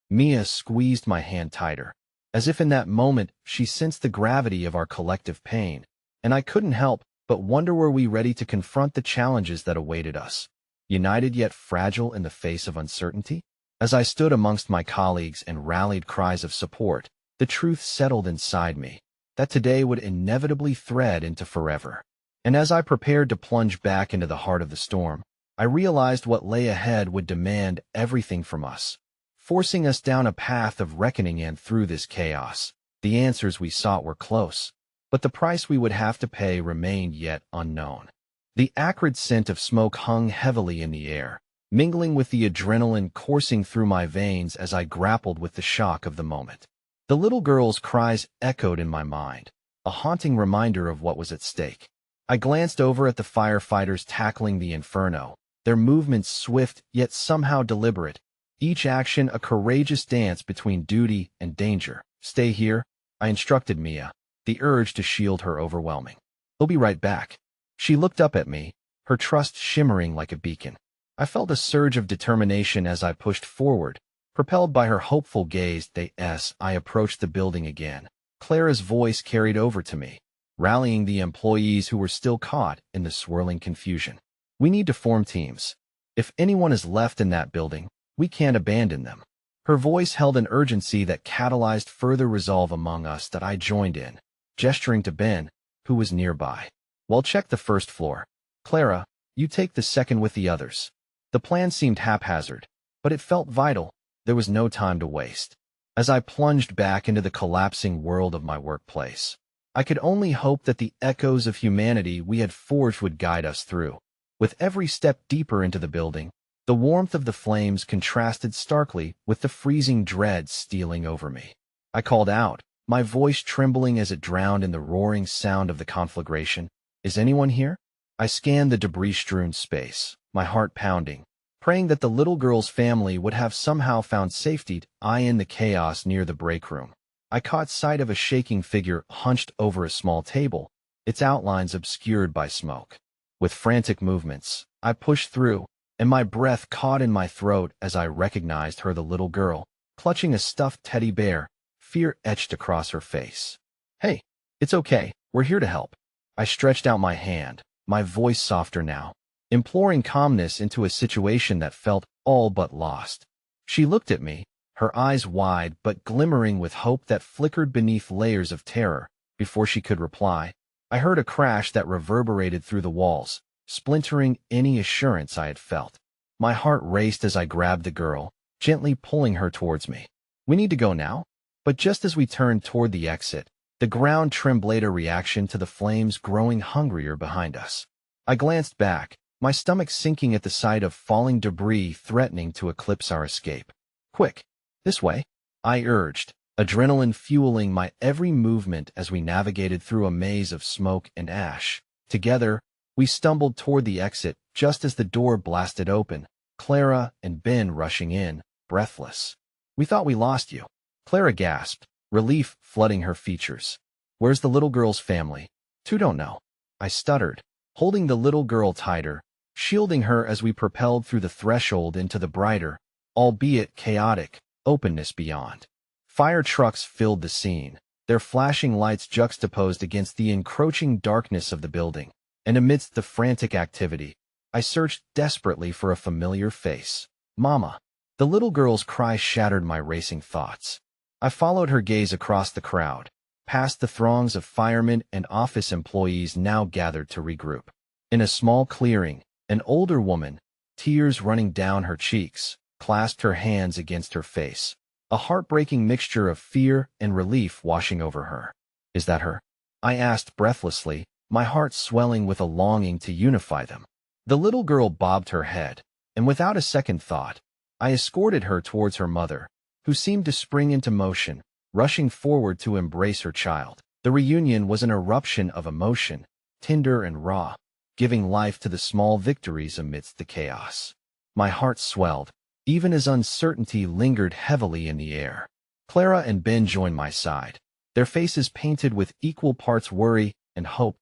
Mia squeezed my hand tighter, as if in that moment she sensed the gravity of our collective pain, and I couldn't help but wonder, were we ready to confront the challenges that awaited us, united yet fragile in the face of uncertainty? As I stood amongst my colleagues and rallied cries of support, the truth settled inside me, that today would inevitably thread into forever. And as I prepared to plunge back into the heart of the storm, I realized what lay ahead would demand everything from us, forcing us down a path of reckoning and through this chaos. The answers we sought were close, but the price we would have to pay remained yet unknown. The acrid scent of smoke hung heavily in the air, mingling with the adrenaline coursing through my veins as I grappled with the shock of the moment. The little girl's cries echoed in my mind, a haunting reminder of what was at stake. I glanced over at the firefighters tackling the inferno, their movements swift yet somehow deliberate, each action a courageous dance between duty and danger. "Stay here," I instructed Mia, the urge to shield her overwhelming. "We'll be right back." She looked up at me, her trust shimmering like a beacon. I felt a surge of determination as I pushed forward, propelled by her hopeful gaze. As I approached the building again, Clara's voice carried over to me, rallying the employees who were still caught in the swirling confusion. "We need to form teams. If anyone is left in that building, we can't abandon them." Her voice held an urgency that catalyzed further resolve among us that I joined in, gesturing to Ben, who was nearby. "Well, check the first floor. Clara, you take the second with the others." The plan seemed haphazard, but it felt vital. There was no time to waste. As I plunged back into the collapsing world of my workplace, I could only hope that the echoes of humanity we had forged would guide us through. With every step deeper into the building, the warmth of the flames contrasted starkly with the freezing dread stealing over me. I called out, my voice trembling as it drowned in the roaring sound of the conflagration. "Is anyone here?" I scanned the debris-strewn space, my heart pounding, praying that the little girl's family would have somehow found safety. In the chaos near the break room, I caught sight of a shaking figure hunched over a small table, its outlines obscured by smoke. With frantic movements, I pushed through, and my breath caught in my throat as I recognized her, the little girl, clutching a stuffed teddy bear, fear etched across her face. "Hey, it's okay, we're here to help." I stretched out my hand, my voice softer now, imploring calmness into a situation that felt all but lost. She looked at me, her eyes wide but glimmering with hope that flickered beneath layers of terror. Before she could reply, I heard a crash that reverberated through the walls, splintering any assurance I had felt. My heart raced as I grabbed the girl, gently pulling her towards me. "We need to go now?" But just as we turned toward the exit, the ground trembled, a reaction to the flames growing hungrier behind us. I glanced back, my stomach sinking at the sight of falling debris threatening to eclipse our escape. "Quick, this way," I urged, adrenaline fueling my every movement as we navigated through a maze of smoke and ash. Together, we stumbled toward the exit just as the door blasted open, Clara and Ben rushing in, breathless. "We thought we lost you," Clara gasped, relief flooding her features. "Where's the little girl's family?" "Two don't know," I stuttered, holding the little girl tighter, shielding her as we propelled through the threshold into the brighter, albeit chaotic, openness beyond. Fire trucks filled the scene, their flashing lights juxtaposed against the encroaching darkness of the building. And amidst the frantic activity, I searched desperately for a familiar face. "Mama." The little girl's cry shattered my racing thoughts. I followed her gaze across the crowd, past the throngs of firemen and office employees now gathered to regroup. In a small clearing, an older woman, tears running down her cheeks, clasped her hands against her face, a heartbreaking mixture of fear and relief washing over her. "Is that her?" I asked breathlessly, my heart swelling with a longing to unify them. The little girl bobbed her head, and without a second thought, I escorted her towards her mother, who seemed to spring into motion, rushing forward to embrace her child. The reunion was an eruption of emotion, tender and raw, giving life to the small victories amidst the chaos. My heart swelled, even as uncertainty lingered heavily in the air. Clara and Ben joined my side, their faces painted with equal parts worry and hope.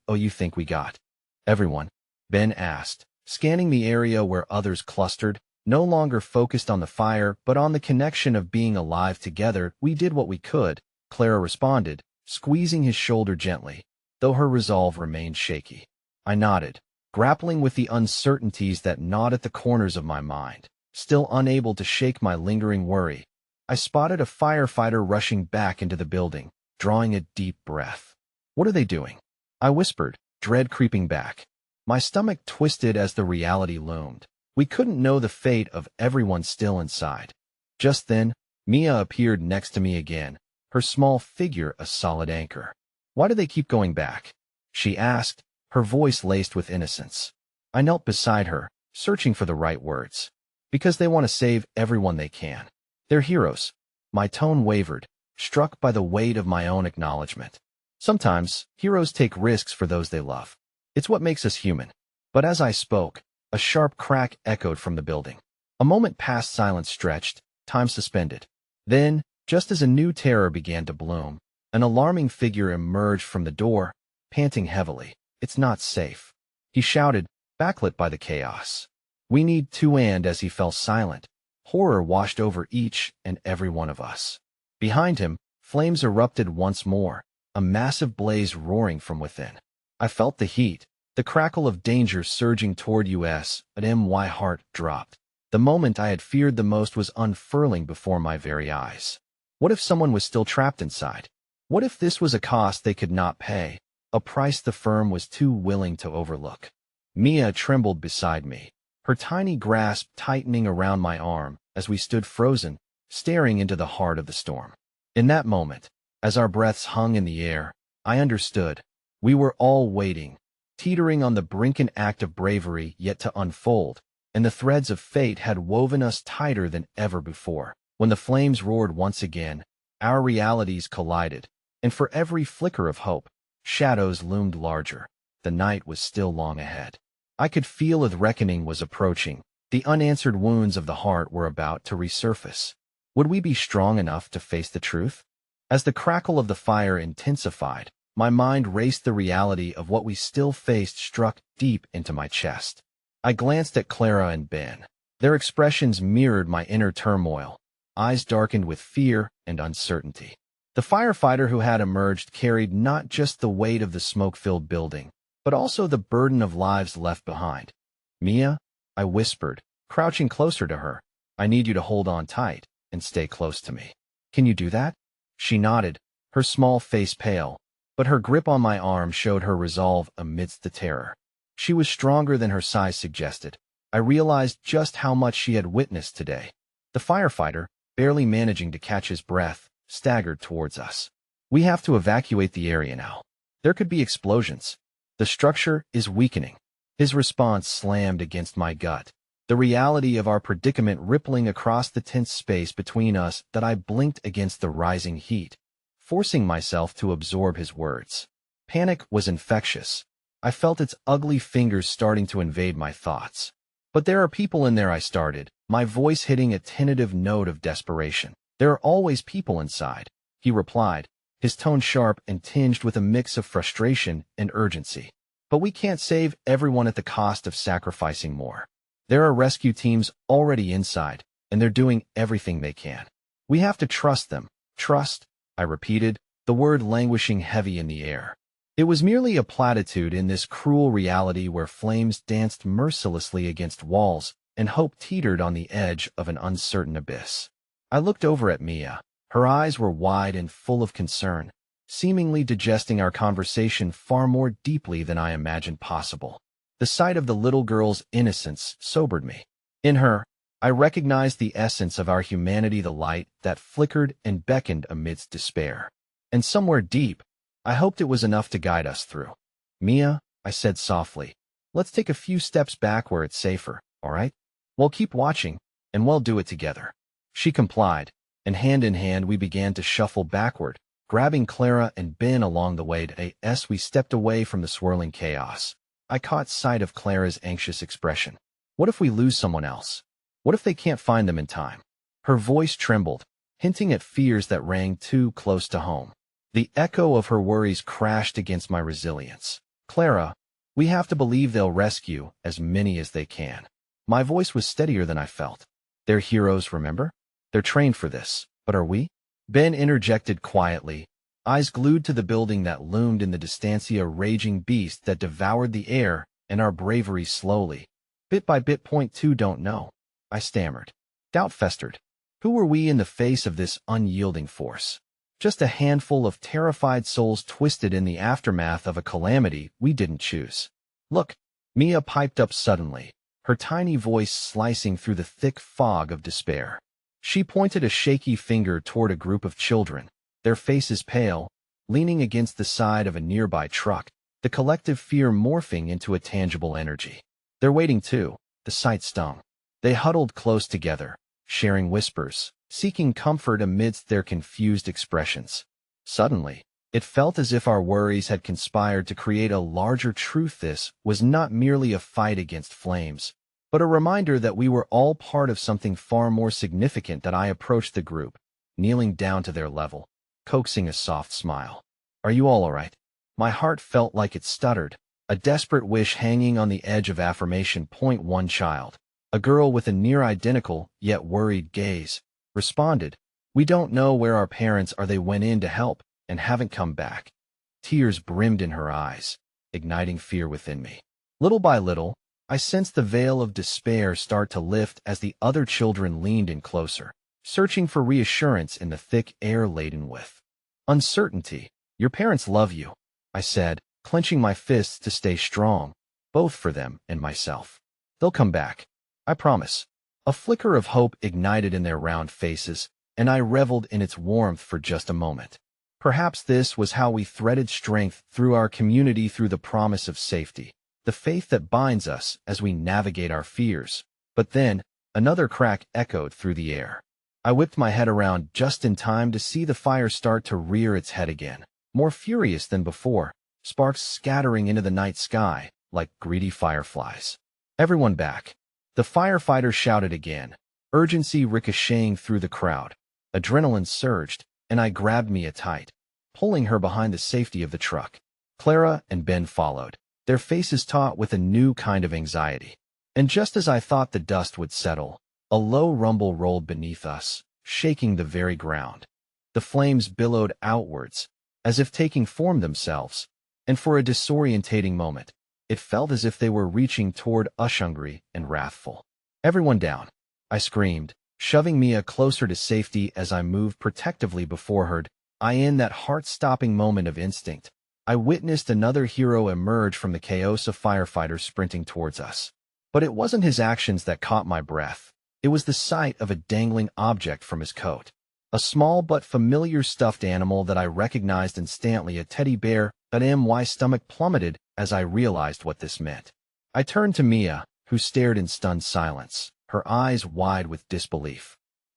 "Oh, you think we got everyone?" Ben asked, scanning the area where others clustered, no longer focused on the fire but on the connection of being alive together. "We did what we could," Clara responded, squeezing his shoulder gently, though her resolve remained shaky. I nodded, grappling with the uncertainties that gnawed at the corners of my mind. Still unable to shake my lingering worry, I spotted a firefighter rushing back into the building, drawing a deep breath. "What are they doing?" I whispered, dread creeping back. My stomach twisted as the reality loomed. We couldn't know the fate of everyone still inside. Just then, Mia appeared next to me again, her small figure a solid anchor. "Why do they keep going back?" she asked, her voice laced with innocence. I knelt beside her, searching for the right words. "Because they want to save everyone they can. They're heroes." My tone wavered, struck by the weight of my own acknowledgement. Sometimes, heroes take risks for those they love. It's what makes us human. But as I spoke, a sharp crack echoed from the building. A moment past silence stretched, time suspended. Then, just as a new terror began to bloom, an alarming figure emerged from the door, panting heavily. "It's not safe," he shouted, backlit by the chaos. "We need to," and as he fell silent, horror washed over each and every one of us. Behind him, flames erupted once more, a massive blaze roaring from within. I felt the heat, the crackle of danger surging toward us, but my heart dropped. The moment I had feared the most was unfurling before my very eyes. What if someone was still trapped inside? What if this was a cost they could not pay, a price the firm was too willing to overlook? Mia trembled beside me, her tiny grasp tightening around my arm as we stood frozen, staring into the heart of the storm. In that moment, as our breaths hung in the air, I understood. We were all waiting, teetering on the brink, an act of bravery yet to unfold, and the threads of fate had woven us tighter than ever before. When the flames roared once again, our realities collided, and for every flicker of hope, shadows loomed larger. The night was still long ahead. I could feel the reckoning was approaching. The unanswered wounds of the heart were about to resurface. Would we be strong enough to face the truth? As the crackle of the fire intensified, my mind raced. The reality of what we still faced struck deep into my chest. I glanced at Clara and Ben. Their expressions mirrored my inner turmoil, eyes darkened with fear and uncertainty. The firefighter who had emerged carried not just the weight of the smoke-filled building, but also the burden of lives left behind. "Mia," I whispered, crouching closer to her, "I need you to hold on tight and stay close to me. Can you do that?" She nodded, her small face pale, but her grip on my arm showed her resolve amidst the terror. She was stronger than her size suggested. I realized just how much she had witnessed today. The firefighter, barely managing to catch his breath, staggered towards us. "We have to evacuate the area now. There could be explosions. The structure is weakening." His response slammed against my gut, the reality of our predicament rippling across the tense space between us that I blinked against the rising heat, forcing myself to absorb his words. Panic was infectious. I felt its ugly fingers starting to invade my thoughts. "But there are people in there," I started, my voice hitting a tentative note of desperation. "There are always people inside," he replied, his tone sharp and tinged with a mix of frustration and urgency. "But we can't save everyone at the cost of sacrificing more. There are rescue teams already inside, and they're doing everything they can. We have to trust them." "Trust," I repeated, the word languishing heavy in the air. It was merely a platitude in this cruel reality where flames danced mercilessly against walls and hope teetered on the edge of an uncertain abyss. I looked over at Mia. Her eyes were wide and full of concern, seemingly digesting our conversation far more deeply than I imagined possible. The sight of the little girl's innocence sobered me. In her, I recognized the essence of our humanity, the light that flickered and beckoned amidst despair. And somewhere deep, I hoped it was enough to guide us through. "Mia," I said softly, "let's take a few steps back where it's safer, all right? We'll keep watching, and we'll do it together." She complied, and hand in hand we began to shuffle backward, grabbing Clara and Ben along the way. As we stepped away from the swirling chaos, I caught sight of Clara's anxious expression. What if we lose someone else? What if they can't find them in time? Her voice trembled, hinting at fears that rang too close to home. The echo of her worries crashed against my resilience. "Clara, we have to believe they'll rescue as many as they can." My voice was steadier than I felt. "They're heroes, remember? They're trained for this. But are we?" Ben interjected quietly, eyes glued to the building that loomed in the distance, a raging beast that devoured the air and our bravery slowly, bit by bit. "Don't know," I stammered. Doubt festered. Who were we in the face of this unyielding force? Just a handful of terrified souls twisted in the aftermath of a calamity we didn't choose. "Look," Mia piped up suddenly, her tiny voice slicing through the thick fog of despair. She pointed a shaky finger toward a group of children, their faces pale, leaning against the side of a nearby truck, the collective fear morphing into a tangible energy. "They're waiting too." The sight stung. They huddled close together, sharing whispers, seeking comfort amidst their confused expressions. Suddenly, it felt as if our worries had conspired to create a larger truth. This was not merely a fight against flames, but a reminder that we were all part of something far more significant. That I approached the group, kneeling down to their level, coaxing a soft smile. "Are you all right?" My heart felt like it stuttered, a desperate wish hanging on the edge of affirmation. One child, a girl with a near-identical yet worried gaze, responded, "We don't know where our parents are. They went in to help and haven't come back." Tears brimmed in her eyes, igniting fear within me. Little by little, I sensed the veil of despair start to lift as the other children leaned in closer, searching for reassurance in the thick air laden with uncertainty. "Your parents love you," I said, clenching my fists to stay strong, both for them and myself. "They'll come back. I promise." A flicker of hope ignited in their round faces, and I reveled in its warmth for just a moment. Perhaps this was how we threaded strength through our community, through the promise of safety, the faith that binds us as we navigate our fears. But then, another crack echoed through the air. I whipped my head around just in time to see the fire start to rear its head again, more furious than before, sparks scattering into the night sky like greedy fireflies. "Everyone back!" The firefighter shouted again, urgency ricocheting through the crowd. Adrenaline surged, and I grabbed Mia tight, pulling her behind the safety of the truck. Clara and Ben followed, their faces taut with a new kind of anxiety. And just as I thought the dust would settle, a low rumble rolled beneath us, shaking the very ground. The flames billowed outwards, as if taking form themselves, and for a disorientating moment, it felt as if they were reaching toward us, hungry and wrathful. "Everyone down!" I screamed, shoving Mia closer to safety as I moved protectively before her. In that heart-stopping moment of instinct, I witnessed another hero emerge from the chaos of firefighters sprinting towards us. But it wasn't his actions that caught my breath. It was the sight of a dangling object from his coat. A small but familiar stuffed animal that I recognized instantly, a teddy bear. My stomach plummeted as I realized what this meant. I turned to Mia, who stared in stunned silence, her eyes wide with disbelief.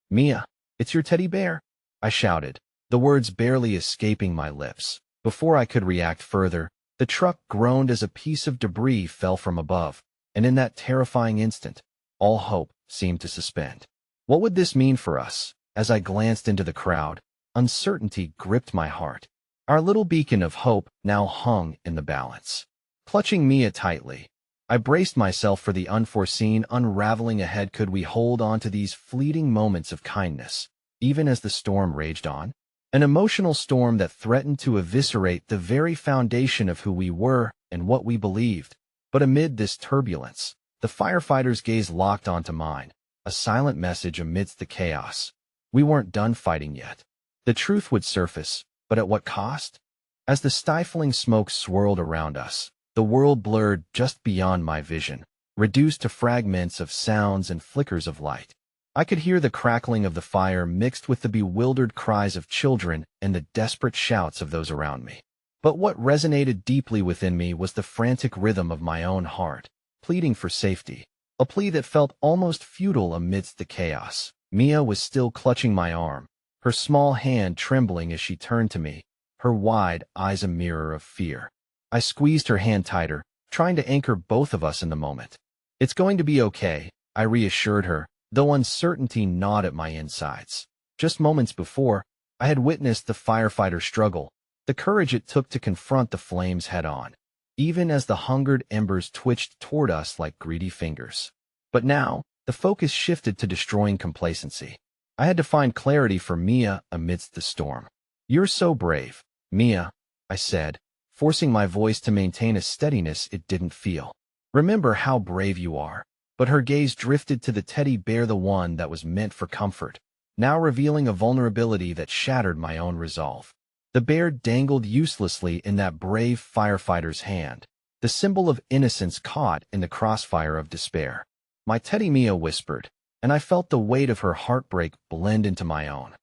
"Mia, it's your teddy bear!" I shouted, the words barely escaping my lips. Before I could react further, the truck groaned as a piece of debris fell from above, and in that terrifying instant, all hope seemed to suspend. What would this mean for us? As I glanced into the crowd, uncertainty gripped my heart. Our little beacon of hope now hung in the balance. Clutching Mia tightly, I braced myself for the unforeseen unraveling ahead. Could we hold on to these fleeting moments of kindness, even as the storm raged on? An emotional storm that threatened to eviscerate the very foundation of who we were and what we believed. But amid this turbulence, the firefighter's gaze locked onto mine, a silent message amidst the chaos. We weren't done fighting yet. The truth would surface, but at what cost? As the stifling smoke swirled around us, the world blurred just beyond my vision, reduced to fragments of sounds and flickers of light. I could hear the crackling of the fire mixed with the bewildered cries of children and the desperate shouts of those around me. But what resonated deeply within me was the frantic rhythm of my own heart, pleading for safety, a plea that felt almost futile amidst the chaos. Mia was still clutching my arm, her small hand trembling as she turned to me, her wide eyes a mirror of fear. I squeezed her hand tighter, trying to anchor both of us in the moment. "It's going to be okay," I reassured her, though uncertainty gnawed at my insides. Just moments before, I had witnessed the firefighter struggle, the courage it took to confront the flames head-on, even as the hungered embers twitched toward us like greedy fingers. But now, the focus shifted to destroying complacency. I had to find clarity for Mia amidst the storm. "You're so brave, Mia," I said, forcing my voice to maintain a steadiness it didn't feel. "Remember how brave you are." But her gaze drifted to the teddy bear, the one that was meant for comfort, now revealing a vulnerability that shattered my own resolve. The bear dangled uselessly in that brave firefighter's hand, the symbol of innocence caught in the crossfire of despair. My teddy Mia whispered, and I felt the weight of her heartbreak blend into my own.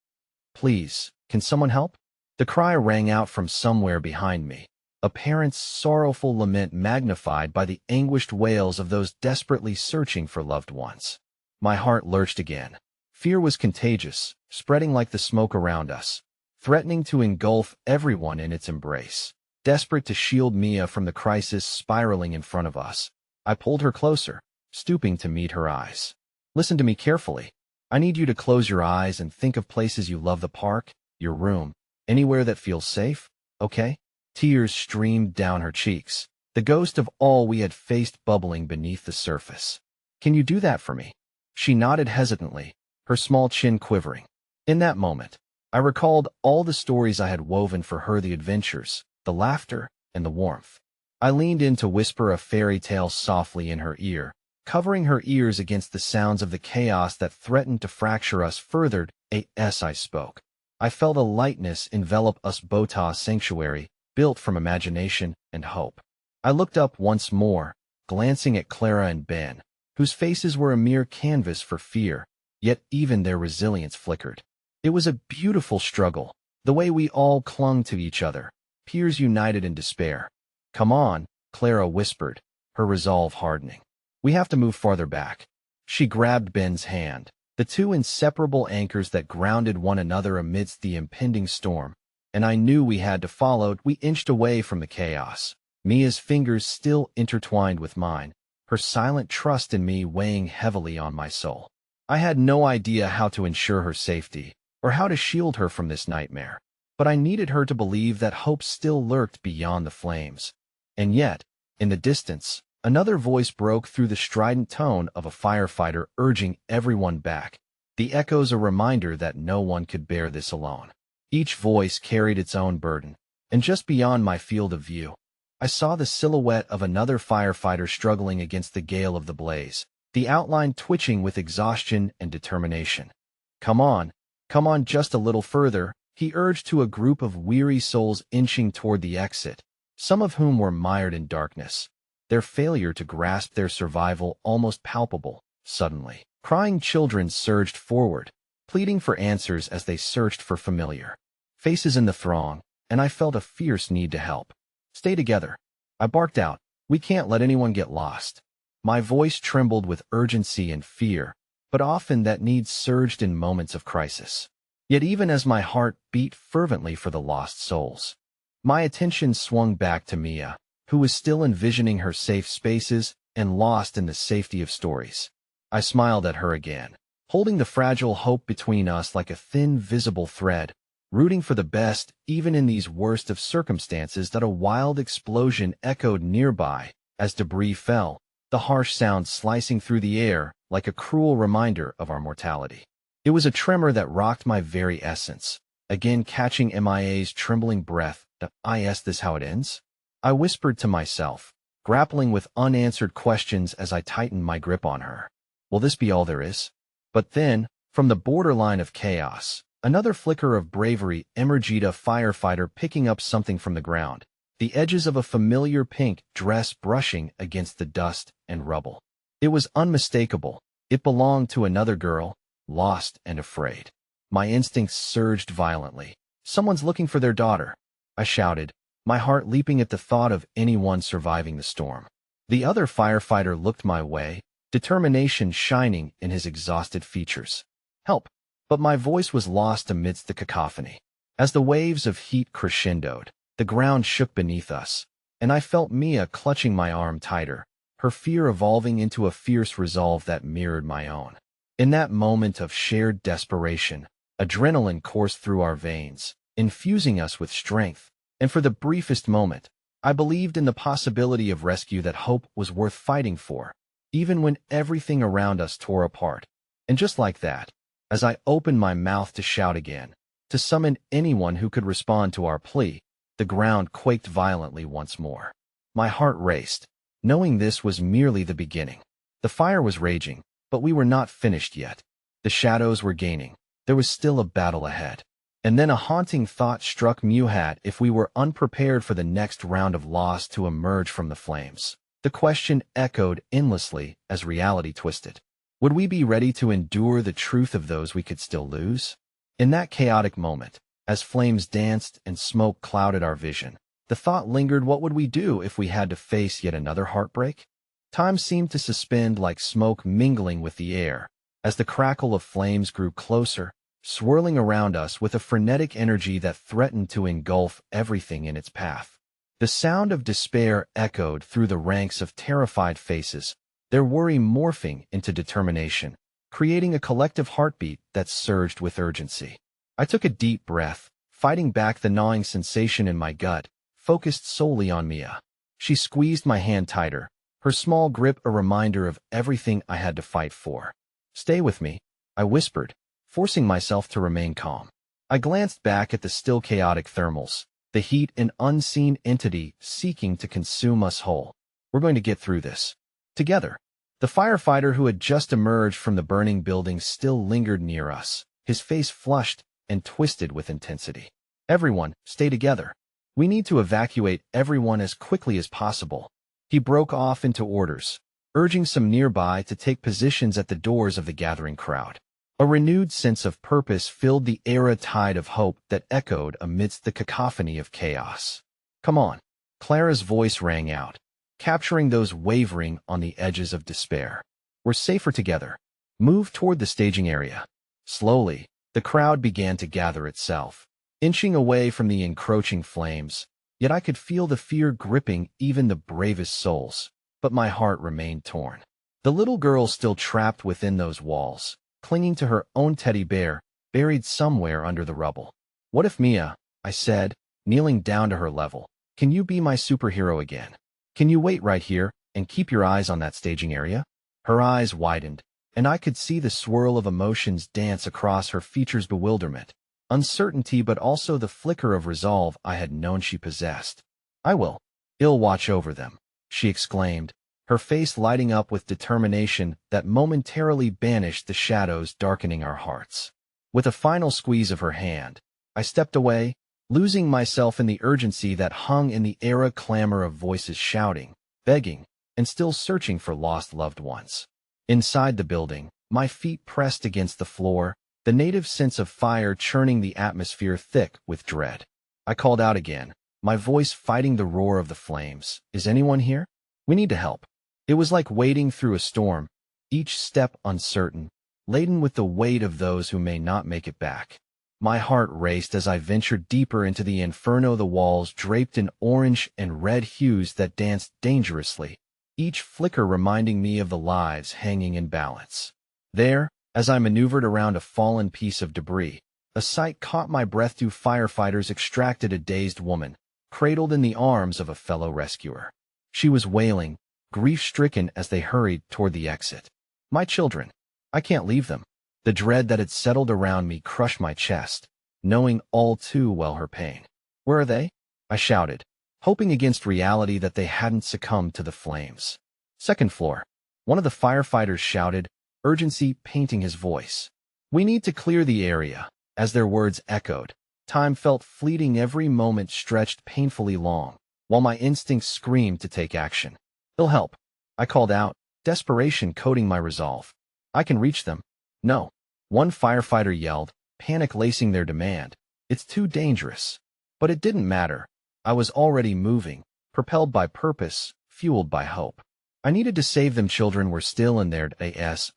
Please, can someone help? The cry rang out from somewhere behind me, a parent's sorrowful lament magnified by the anguished wails of those desperately searching for loved ones. My heart lurched again. Fear was contagious, spreading like the smoke around us, threatening to engulf everyone in its embrace. Desperate to shield Mia from the crisis spiraling in front of us, I pulled her closer, stooping to meet her eyes. Listen to me carefully. I need you to close your eyes and think of places you love: the park, your room, anywhere that feels safe, okay? Tears streamed down her cheeks, the ghost of all we had faced bubbling beneath the surface. Can you do that for me? She nodded hesitantly, her small chin quivering. In that moment, I recalled all the stories I had woven for her, the adventures, the laughter, and the warmth. I leaned in to whisper a fairy tale softly in her ear, covering her ears against the sounds of the chaos that threatened to fracture us further. As I spoke, I felt a lightness envelop us. Botah sanctuary, built from imagination and hope. I looked up once more, glancing at Clara and Ben, whose faces were a mere canvas for fear, yet even their resilience flickered. It was a beautiful struggle, the way we all clung to each other, peers united in despair. Come on, Clara whispered, her resolve hardening. We have to move farther back. She grabbed Ben's hand, the two inseparable anchors that grounded one another amidst the impending storm, and I knew we had to follow. We inched away from the chaos, Mia's fingers still intertwined with mine, her silent trust in me weighing heavily on my soul. I had no idea how to ensure her safety, or how to shield her from this nightmare, but I needed her to believe that hope still lurked beyond the flames. And yet, in the distance, another voice broke through the strident tone of a firefighter urging everyone back, the echoes a reminder that no one could bear this alone. Each voice carried its own burden, and just beyond my field of view, I saw the silhouette of another firefighter struggling against the gale of the blaze, the outline twitching with exhaustion and determination. Come on, just a little further, he urged to a group of weary souls inching toward the exit, some of whom were mired in darkness, their failure to grasp their survival almost palpable. Suddenly, crying children surged forward, pleading for answers as they searched for familiar faces in the throng, and I felt a fierce need to help. Stay together, I barked out. We can't let anyone get lost. My voice trembled with urgency and fear, but often that need surged in moments of crisis. Yet even as my heart beat fervently for the lost souls, my attention swung back to Mia, who was still envisioning her safe spaces and lost in the safety of stories. I smiled at her again, holding the fragile hope between us like a thin, visible thread, rooting for the best even in these worst of circumstances. That a wild explosion echoed nearby as debris fell, the harsh sound slicing through the air like a cruel reminder of our mortality. It was a tremor that rocked my very essence, again catching Mia's trembling breath. Is this how it ends? I whispered to myself, grappling with unanswered questions as I tightened my grip on her. Will this be all there is? But then, from the borderline of chaos, another flicker of bravery emerged, a firefighter picking up something from the ground, the edges of a familiar pink dress brushing against the dust and rubble. It was unmistakable. It belonged to another girl, lost and afraid. My instincts surged violently. Someone's looking for their daughter, I shouted, my heart leaping at the thought of anyone surviving the storm. The other firefighter looked my way, determination shining in his exhausted features. Help! But my voice was lost amidst the cacophony. As the waves of heat crescendoed, the ground shook beneath us, and I felt Mia clutching my arm tighter, her fear evolving into a fierce resolve that mirrored my own. In that moment of shared desperation, adrenaline coursed through our veins, infusing us with strength, and for the briefest moment, I believed in the possibility of rescue, that hope was worth fighting for, even when everything around us tore apart. And just like that, as I opened my mouth to shout again, to summon anyone who could respond to our plea, the ground quaked violently once more. My heart raced, knowing this was merely the beginning. The fire was raging, but we were not finished yet. The shadows were gaining. There was still a battle ahead. And then a haunting thought struck Muhat: if we were unprepared for the next round of loss to emerge from the flames. The question echoed endlessly as reality twisted. Would we be ready to endure the truth of those we could still lose? In that chaotic moment, as flames danced and smoke clouded our vision, the thought lingered: what would we do if we had to face yet another heartbreak? Time seemed to suspend like smoke mingling with the air, as the crackle of flames grew closer, swirling around us with a frenetic energy that threatened to engulf everything in its path. The sound of despair echoed through the ranks of terrified faces, their worry morphing into determination, creating a collective heartbeat that surged with urgency. I took a deep breath, fighting back the gnawing sensation in my gut, focused solely on Mia. She squeezed my hand tighter, her small grip a reminder of everything I had to fight for. "Stay with me," I whispered, forcing myself to remain calm. I glanced back at the still chaotic thermals, the heat an unseen entity seeking to consume us whole. "We're going to get through this. Together." The firefighter who had just emerged from the burning building still lingered near us, his face flushed and twisted with intensity. "Everyone, stay together. We need to evacuate everyone as quickly as possible." He broke off into orders, urging some nearby to take positions at the doors of the gathering crowd. A renewed sense of purpose filled the air, a tide of hope that echoed amidst the cacophony of chaos. "Come on," Clara's voice rang out, capturing those wavering on the edges of despair. "We're safer together. Move toward the staging area." Slowly, the crowd began to gather itself, inching away from the encroaching flames, yet I could feel the fear gripping even the bravest souls. But my heart remained torn. The little girl still trapped within those walls, clinging to her own teddy bear, buried somewhere under the rubble. "What if Mia," I said, kneeling down to her level, "can you be my superhero again? Can you wait right here and keep your eyes on that staging area?" Her eyes widened, and I could see the swirl of emotions dance across her features: bewilderment, uncertainty, but also the flicker of resolve I had known she possessed. "I will. I'll watch over them," she exclaimed, her face lighting up with determination that momentarily banished the shadows darkening our hearts. With a final squeeze of her hand, I stepped away, losing myself in the urgency that hung in the air, a clamor of voices shouting, begging, and still searching for lost loved ones. Inside the building, my feet pressed against the floor, the native sense of fire churning the atmosphere thick with dread. I called out again, my voice fighting the roar of the flames. "Is anyone here? We need to help." It was like wading through a storm, each step uncertain, laden with the weight of those who may not make it back. My heart raced as I ventured deeper into the inferno, the walls draped in orange and red hues that danced dangerously, each flicker reminding me of the lives hanging in balance. There, as I maneuvered around a fallen piece of debris, a sight caught my breath. Two firefighters extracted a dazed woman, cradled in the arms of a fellow rescuer. She was wailing, grief-stricken, as they hurried toward the exit. "My children. I can't leave them." The dread that had settled around me crushed my chest, knowing all too well her pain. "Where are they?" I shouted, hoping against reality that they hadn't succumbed to the flames. "Second floor," one of the firefighters shouted, urgency painting his voice. "We need to clear the area." As their words echoed, time felt fleeting, every moment stretched painfully long, while my instincts screamed to take action. "They'll help," I called out, desperation coating my resolve. "I can reach them." "No," one firefighter yelled, panic lacing their demand. "It's too dangerous." But it didn't matter. I was already moving, propelled by purpose, fueled by hope. I needed to save them. Children were still in there.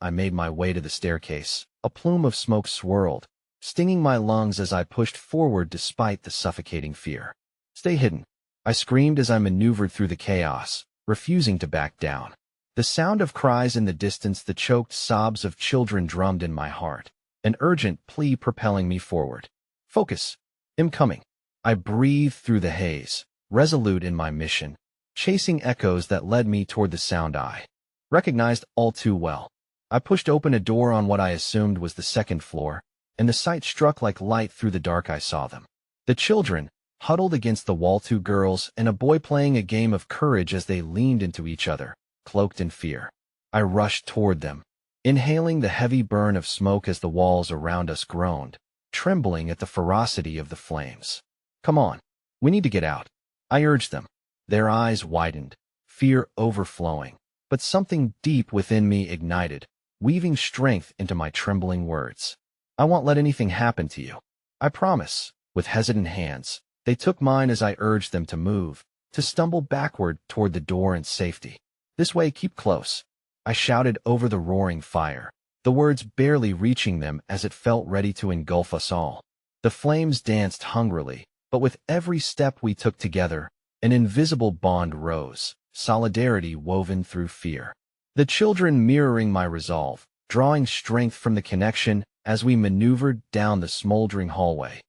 I made my way to the staircase. A plume of smoke swirled, stinging my lungs as I pushed forward despite the suffocating fear. "Stay hidden," I screamed as I maneuvered through the chaos, refusing to back down. The sound of cries in the distance, the choked sobs of children drummed in my heart, an urgent plea propelling me forward. "Focus. I'm coming." I breathed through the haze, resolute in my mission, chasing echoes that led me toward the sound I recognized all too well. I pushed open a door on what I assumed was the second floor, and the sight struck like light through the dark. I saw them. The children, huddled against the wall, 2 girls and a boy playing a game of courage as they leaned into each other, cloaked in fear. I rushed toward them, inhaling the heavy burn of smoke as the walls around us groaned, trembling at the ferocity of the flames. "Come on, we need to get out," I urged them. Their eyes widened, fear overflowing, but something deep within me ignited, weaving strength into my trembling words. "I won't let anything happen to you. I promise." With hesitant hands, they took mine as I urged them to move, to stumble backward toward the door and safety. "This way, keep close," I shouted over the roaring fire, the words barely reaching them as it felt ready to engulf us all. The flames danced hungrily, but with every step we took together, an invisible bond rose, solidarity woven through fear. The children mirroring my resolve, drawing strength from the connection as we maneuvered down the smoldering hallway,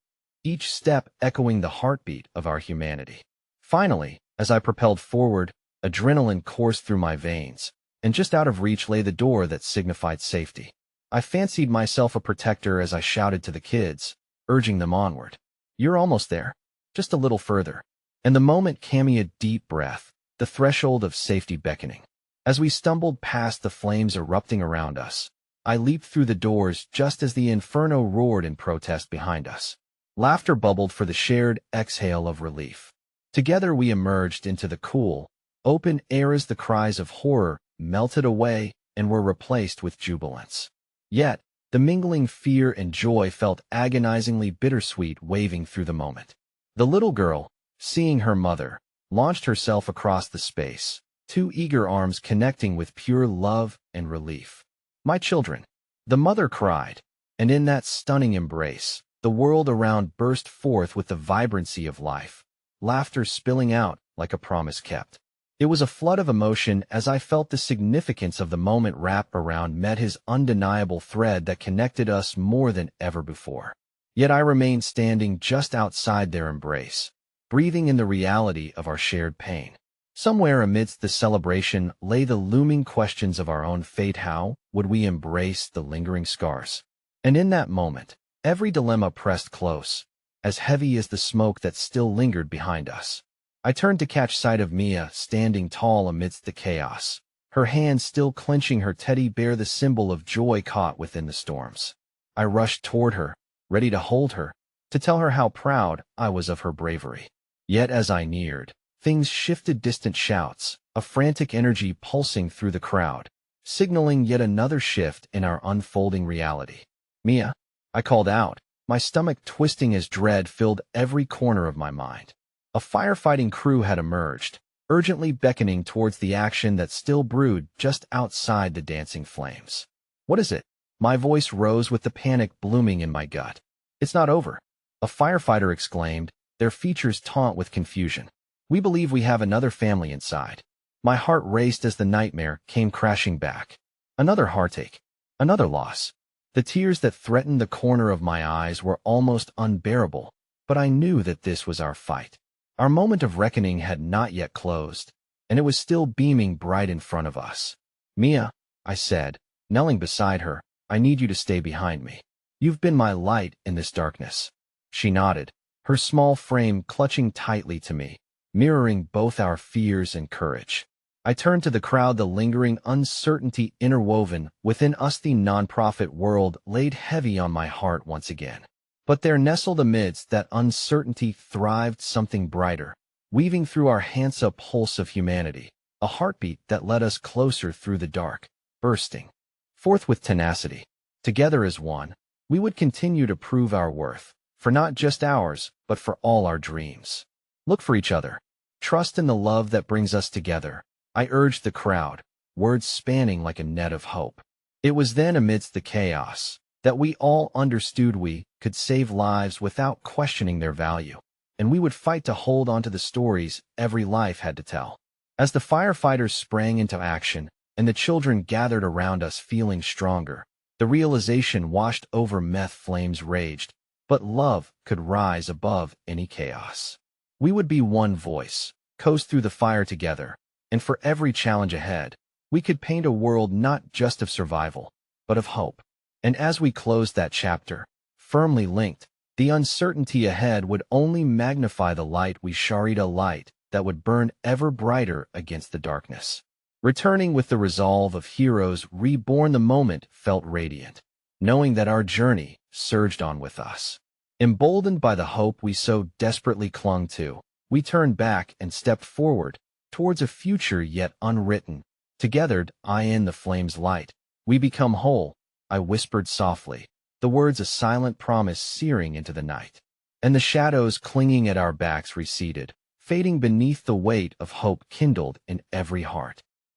each step echoing the heartbeat of our humanity. Finally, as I propelled forward, adrenaline coursed through my veins, and just out of reach lay the door that signified safety. I fancied myself a protector as I shouted to the kids, urging them onward. "You're almost there. Just a little further." And the moment came a deep breath, the threshold of safety beckoning. As we stumbled past the flames erupting around us, I leaped through the doors just as the inferno roared in protest behind us. Laughter bubbled for the shared exhale of relief. Together we emerged into the cool, open air as the cries of horror melted away and were replaced with jubilance. Yet, the mingling fear and joy felt agonizingly bittersweet waving through the moment. The little girl, seeing her mother, launched herself across the space, two eager arms connecting with pure love and relief. "My children," the mother cried, and in that stunning embrace, the world around burst forth with the vibrancy of life, laughter spilling out like a promise kept. It was a flood of emotion as I felt the significance of the moment wrap around met his undeniable thread that connected us more than ever before. Yet I remained standing just outside their embrace, breathing in the reality of our shared pain. Somewhere amidst the celebration lay the looming questions of our own fate. How would we embrace the lingering scars? And in that moment, every dilemma pressed close, as heavy as the smoke that still lingered behind us. I turned to catch sight of Mia standing tall amidst the chaos, her hand still clenching her teddy bear, the symbol of joy caught within the storms. I rushed toward her, ready to hold her, to tell her how proud I was of her bravery. Yet as I neared, things shifted. Distant shouts, a frantic energy pulsing through the crowd, signaling yet another shift in our unfolding reality. "Mia," I called out, my stomach twisting as dread filled every corner of my mind. A firefighting crew had emerged, urgently beckoning towards the action that still brewed just outside the dancing flames. "What is it?" My voice rose with the panic blooming in my gut. "It's not over," a firefighter exclaimed, their features taut with confusion. "We believe we have another family inside." My heart raced as the nightmare came crashing back. Another heartache, another loss. The tears that threatened the corner of my eyes were almost unbearable, but I knew that this was our fight. Our moment of reckoning had not yet closed, and it was still beaming bright in front of us. "Mia," I said, kneeling beside her, "I need you to stay behind me. You've been my light in this darkness." She nodded, her small frame clutching tightly to me, mirroring both our fears and courage. I turned to the crowd, the lingering uncertainty interwoven within us. The nonprofit world laid heavy on my heart once again. But there nestled amidst that uncertainty thrived something brighter, weaving through our handsome pulse of humanity, a heartbeat that led us closer through the dark, bursting forth with tenacity. Together as one, we would continue to prove our worth, for not just ours, but for all our dreams. Look for each other. Trust in the love that brings us together, I urged the crowd, words spanning like a net of hope. It was then amidst the chaos that we all understood we could save lives without questioning their value, and we would fight to hold on to the stories every life had to tell. As the firefighters sprang into action and the children gathered around us feeling stronger, the realization washed over. Meth flames raged, but love could rise above any chaos. We would be one voice, coast through the fire together, and for every challenge ahead, we could paint a world not just of survival, but of hope. And as we closed that chapter, firmly linked, the uncertainty ahead would only magnify the light we shared, a light that would burn ever brighter against the darkness. Returning with the resolve of heroes reborn, the moment felt radiant, knowing that our journey surged on with us. Emboldened by the hope we so desperately clung to, we turned back and stepped forward, towards a future yet unwritten. Together, I in the flame's light. We become whole, I whispered softly, the words a silent promise searing into the night. And the shadows clinging at our backs receded, fading beneath the weight of hope kindled in every heart.